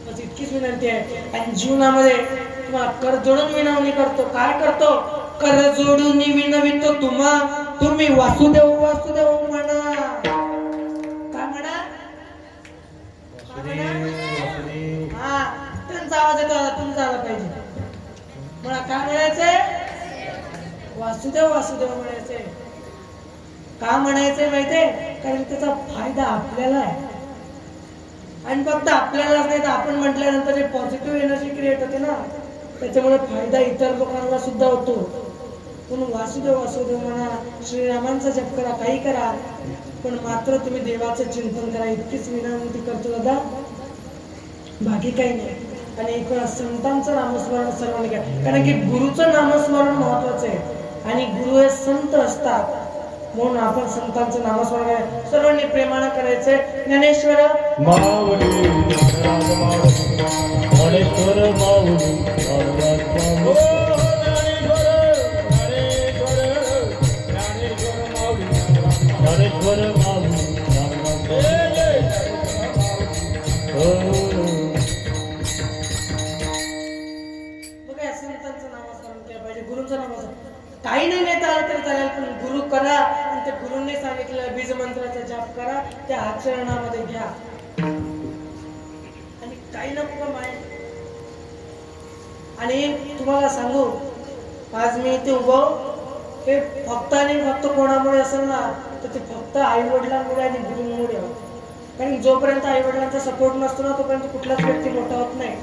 बस इतकीच विनंती आहे. आणि जीवनामध्ये तुम्हाला कर जोडून विनवणी करतो. काय करतो? कर जोडून विनवितो तुम्ही वासुदेव वासुदेव म्हणा. काय म्हणा? हा, त्यांचा आवाज येतो, तुमचा आला पाहिजे. मला काय म्हणायचंय? वासुदेव वासुदेव म्हणायचंय. का म्हणायचंय माहितीये? कारण त्याचा फायदा आपल्याला आहे. आणि फक्त आपल्यालाच नाही तर आपण म्हटल्यानंतर पॉझिटिव्ह एनर्जी क्रिएट होते ना, त्याच्यामुळे फायदा इतर लोकांना सुद्धा होतो. म्हणून वासुदेव वासुदेव म्हणा, श्रीरामांचा जप करा, काही करा, पण मात्र तुम्ही देवाचं चिंतन करा. इतकीच विनंती करतो दादा, बाकी काही नाही. आणि एक वेळा संतांचं नामस्मरण सर्वांनी घ्या, कारण की गुरुचं नामस्मरण महत्वाचं आहे आणि गुरु हे संत असतात. म्हणून आपण संतांचं नामस्मरण करायचं, सर्वांनी प्रेमानं करायचंय. ज्ञानेश्वर माऊली ज्ञानेश्वर माऊली ज्ञानेश्वर माऊली बघा, संतांचं नामस्मरण केलं पाहिजे, गुरुचं नामस्मरण. काही नाही नेता आलं तरी चालेल, पण गुरु करा. आणि त्या गुरुंनी सांगितलेलं बीज मंत्राचा जाप करा, त्या आचरणामध्ये घ्या. आणि काही नको माय. आणि तुम्हाला सांगू, आज मी इथे उभं हे फक्त आणि फक्त कोणामुळे असेल ना, तर ते फक्त आई वडिलांमुळे आणि गुरुंमुळे. कारण जोपर्यंत आई वडिलांचा सपोर्ट नसतो ना, तोपर्यंत कुठलाच व्यक्ती मोठा होत नाही.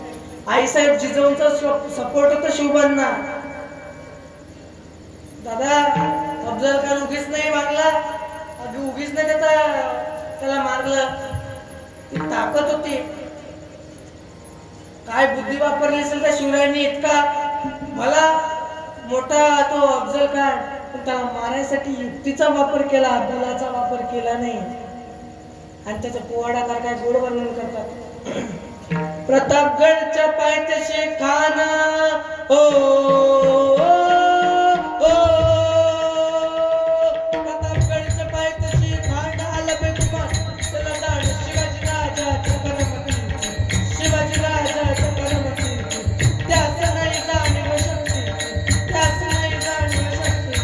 आईसाहेब जिजाऊंचा सपोर्ट होता शिवबांना. दादा अफजल खान उगीच नाही मारला, उगीच नाही त्याला मारलं. ती ताकद होती. काय बुद्धी वापरली असेल त्या शिवरायांनी इतका. मला मोठा तो अफजल खान, पण त्याला मारण्यासाठी युक्तीचा वापर केला, बलाचा वापर केला नाही. आणि त्याचा पोवाडाकार काय गोड वर्णन करतात. प्रतापगडच्या पायथ्याशी खान प्रतापगडच्या पायथ्याशी खान आला बेगुमान. त्याला दाड शिवाजी राजाच्या करमती, शिवाजी राजाच्या करमती. त्याच नाही जाणीव शक्ती, त्याच नाही जाणीव शक्ती.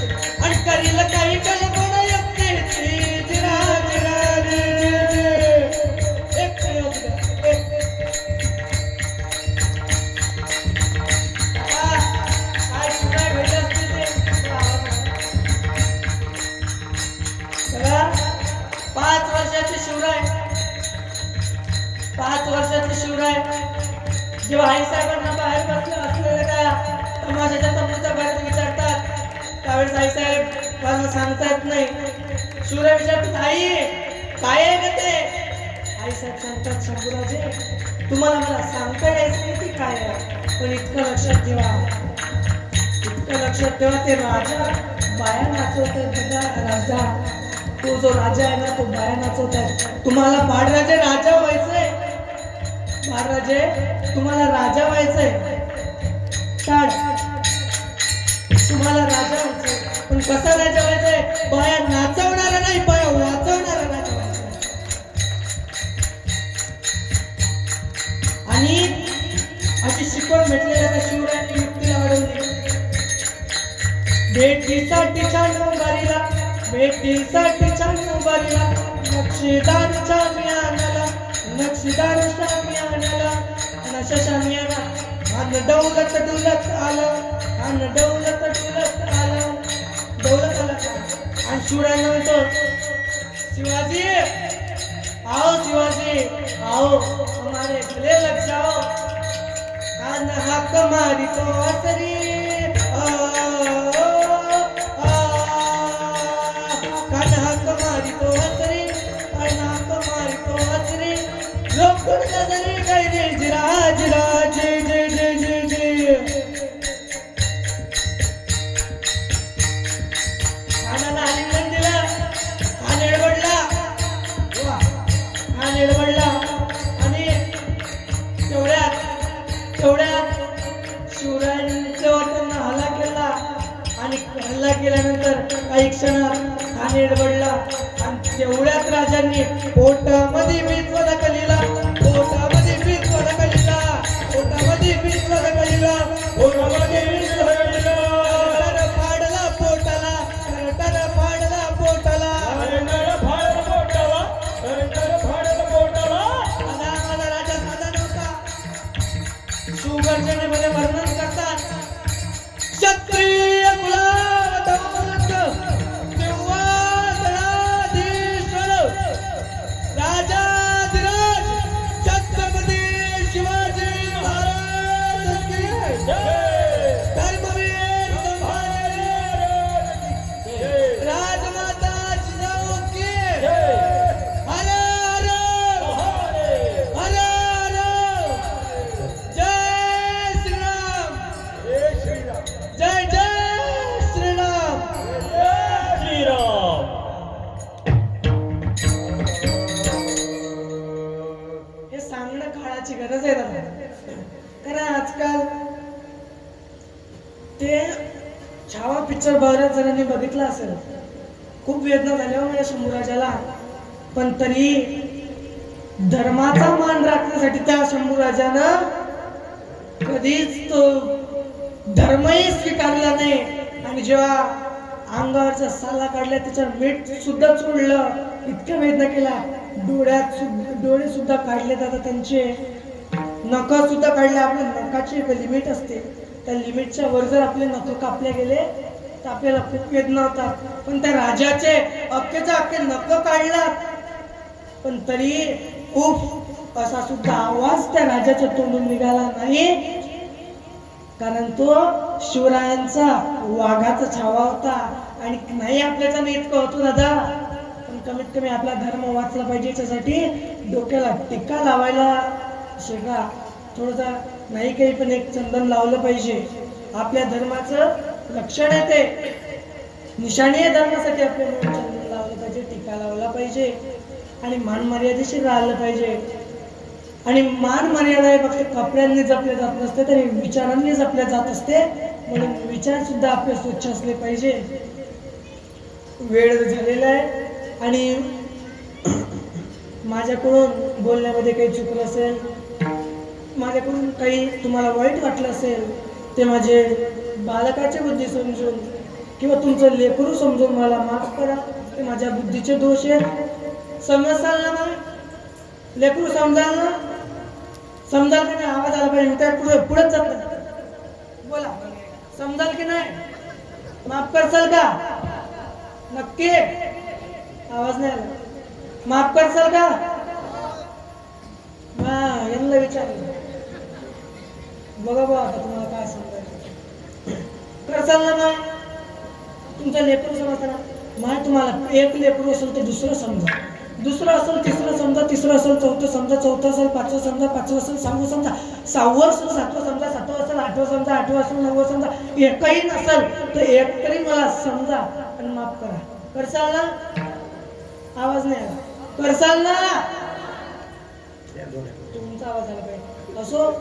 आणि करील काही कल्पना युक्तीची. जिरा जिरा एक काय सुद्धा भेट असते ते 5 वर्षाचे शिवराय, 5 वर्षाचे शिवराय जेव्हा आई साहेबांना बाहेर बसले असलेले का तमाशाच्या तंबूच्या बाहेर विचारतात, त्यावेळेस आई साहेब मला सांगता येत नाही. शिवराय विचारतात, आई काय आहे का ते? आई साहेब सांगतात, शंभूराजे तुम्हाला मला सांगता यायचं नाही की काय आहे, पण इतकं लक्षात ठेवा, इतकं लक्षात ठेवा, ते राजा बाया नाचवतात बघा. राजा, तो जो राजा आहे ना, तो बाया नाचवतात. तुम्हाला बाळराजे राजा व्हायचंय, बाळराजे तुम्हाला राजा व्हायचंय, तुम्हाला राजा व्हायचंय. पण कसा राजा व्हायचंय? बाया नाचवणारा नाही, बाया वाचवणारा राजा व्हायचंय. आणि अशी शिकवण भेटलेल्या त्या शिवरायांनी युक्तीला अडवली. भेटीसाठी छान उभारीला, भेटीसाठी छान उभारीला, नक्षीदार शामियानाला, नक्षीदार शामियानाला. अशा शामियाना अन दौलत डुलत आलं, अन दौलत डुलत आलं, दौलत आलं. आणि शिवरायांना म्हणतो, शिवाजी आओ, शिवाजी आओ, हमारे गले लग जाओ. अन हाक मारी तो असरी, कान हाक मारी तो असरी, अन हाक मारी तो असरी. लोक नजरी गई रे जिरा जिरा जय जय जय जय जय. कानाला आलिंगन दिलं, कान एडवडला, कान एडवडला. आणि तेवढ्यात शिवरायांचं झाल्यानंतर काही क्षणात खाणे डबडला आणि तेवढ्याच राजांनी पोटामध्ये मीच ढकलिला, पोटामध्ये मीच ढकलिला, पोटामध्ये मीच ढकलिला, पोटामध्ये वीज धरलेला. तर फाडला पोटाला, तर फाडला पोटाला. नर फाडत पोटाला, नर फाडत पोटाला. माझा माझा राजा साधा नव्हता. सुगर्जनेमध्ये वर्णन करतात क्षत्रिय कुलावतंस सिंहासनाधीश्वर राजाधिराज छत्रपती शिवाजी महाराज की जय. धर्मवीर संभाजी जय. राजमाता जिजाऊ की जय. हर हर हर हर जय श्रीराम, जय श्रीराम. जय जय श्रीराम. जय श्रीराम. हे सांगणं काळाची गरज आहे दादा. कारण आजकाल ते छावा पिक्चर बऱ्याच जणांनी बघितला असेल. खूप वेदना झाल्या हो माझ्या शंभूराजाला, पण तरी धर्माचा मान राखण्यासाठी त्या शंभूराजानं कधीच तो धर्मही स्वीकारला नाही. आणि जेव्हा अंगावरचा साला काढला त्याच्यावर मीठ सुद्धा चोळलं, इतक्या वेदना केला. डोळे सुद्धा काढले जातात त्यांचे, नख सुद्धा काढले. आपल्या नखाची एक लिमिट असते, त्या लिमिटच्या वर जर आपले नख कापले गेले तर आपल्याला खूप वेदना होतात. पण त्या राजाचे अख्खेच्या अख्खे नख काढलात, पण तरी उफ असा सुद्धा आवाज त्या राजाच्या तोंडून निघाला नाही. कारण तो शिवरायांचा वाघाचा छावा होता. आणि नाही आपल्याच्याने इतकं होतो दादा, पण कमीत कमी आपला धर्म वाचला पाहिजे. याच्यासाठी डोक्याला टिक्का लावायला शिका थोडंसं, नाही काही पण एक चंदन लावलं पाहिजे. आपल्या धर्माचं लक्षण आहे ते, निशाणी आहे धर्मासाठी. आपल्याला चंदन लावलं पाहिजे, टिक्का लावला पाहिजे आणि मान मर्यादेशीर राहिलं पाहिजे. आणि मान मर्यादा हे फक्त कपड्यांनी जपले जात नसते, तर विचारांनी जपल्या जात असते. म्हणून विचार सुद्धा आपले स्वच्छ असले पाहिजे. वेळ झालेला आहे आणि माझ्याकडून बोलण्यामध्ये काही चुकलं असेल, माझ्याकडून काही तुम्हाला वाईट वाटलं असेल, ते माझे बालकाचे बुद्धी समजून किंवा तुमचं लेकरू समजून मला माफ करा. ते माझ्या बुद्धीचे दोष आहेत. समजसाल ना मग? लेकरू समजाल ना? समजाल की नाही? आवाज आला पाहिजे. त्या पुढेच जात नाही. बोला, समजाल की नाही? माफ करसाल का? नक्की आवाज नाही आला. माफ करसाल का? हा, यांना विचारलं बघा बघा आता तुम्हाला काय समजायचं. करसाल ना मग? तुमचं लेकरू समजतं ना? माय तुम्हाला एक लेकरू असेल तर दुसरं समजा, दुसरं असेल तिसरं समजा, तिसरं असेल चौथं समजा, चौथं असेल पाचवं समजा, पाचवं असेल सहावं समजा, सहावं असेल सातवं समजा, सातवं असेल आठवं समजा, आठवं असेल नववं समजा. एकही नसेल तर एक तरी मला समजा आणि माफ करा. करसाल ना? आवाज नाही आला. करसाल ना? तुमचा आवाज आला पाहिजे. असो,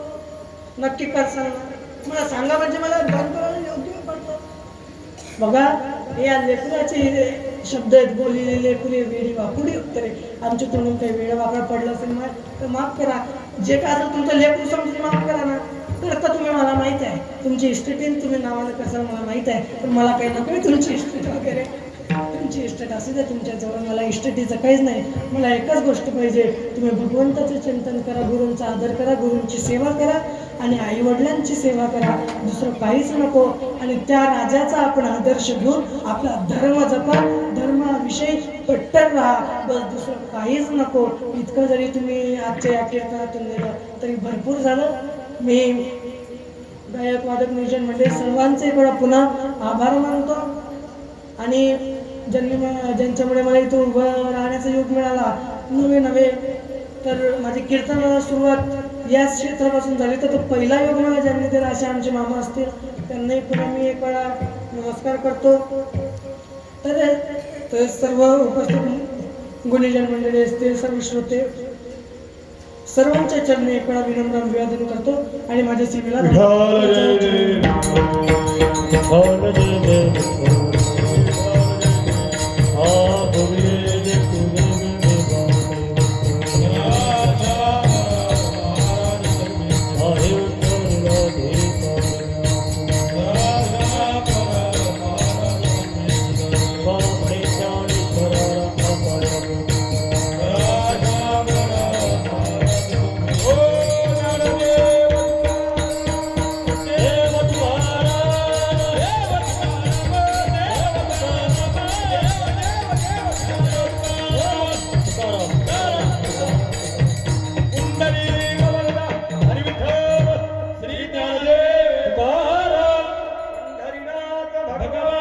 नक्की करसाल ना? मला सांगा म्हणजे मला बंद करायला योग्य पडतं. बघा, या लेकराचे शब्द आहेत, बोललेले लेकरे वेळी वापुडी उत्तरे. आमच्या तोंडून काही वेळ वाकडा पडला असेल तर माफ करा. जे काय असेल तुमचं लेकरू समजून माफ करा ना. करता तुम्ही, मला माहित आहे तुमची इस्टेटीन तुम्ही नावानं करसाल मला माहित आहे, पण मला काही नको आहे तुमची इस्टेट वगैरे. तुमची इस्टेट असू दे तुमच्याजवळ, मला इस्टेटीचं काहीच नाही. मला एकच गोष्ट पाहिजे, तुम्ही भगवंताचं चिंतन करा, गुरूंचा आदर करा, गुरूंची सेवा करा आणि आई वडिलांची सेवा करा. दुसरं काहीच नको. आणि त्या राजाचा आपण आदर्श घेऊन आपला धर्म जपा, धर्माविषयी कट्टर राहा, बस दुसरं काहीच नको. इतकं जरी तुम्ही आजच्या या कीर्तनातून दिलं तरी भरपूर झालं. मी गायक वादक नियोजन मंडळी सर्वांचे पुन्हा आभार मानतो. आणि ज्यांच्यामुळे मला इथं उभं राहण्याचा योग मिळाला, नवे तर माझी कीर्तनाला सुरुवात याच क्षेत्रापासून झाली. तर तो पहिला योग मला ज्यांनी दिला असे आमचे मामा असतील, त्यांनाही पुन्हा मी एक वेळा नमस्कार करतो. तर सर्व उपस्थित गुणीजन मंडळी असतील, सर्व श्रोते सर्वांच्या चरणी एक वेळा विनम्र अभिवादन करतो आणि माझ्या सेवेला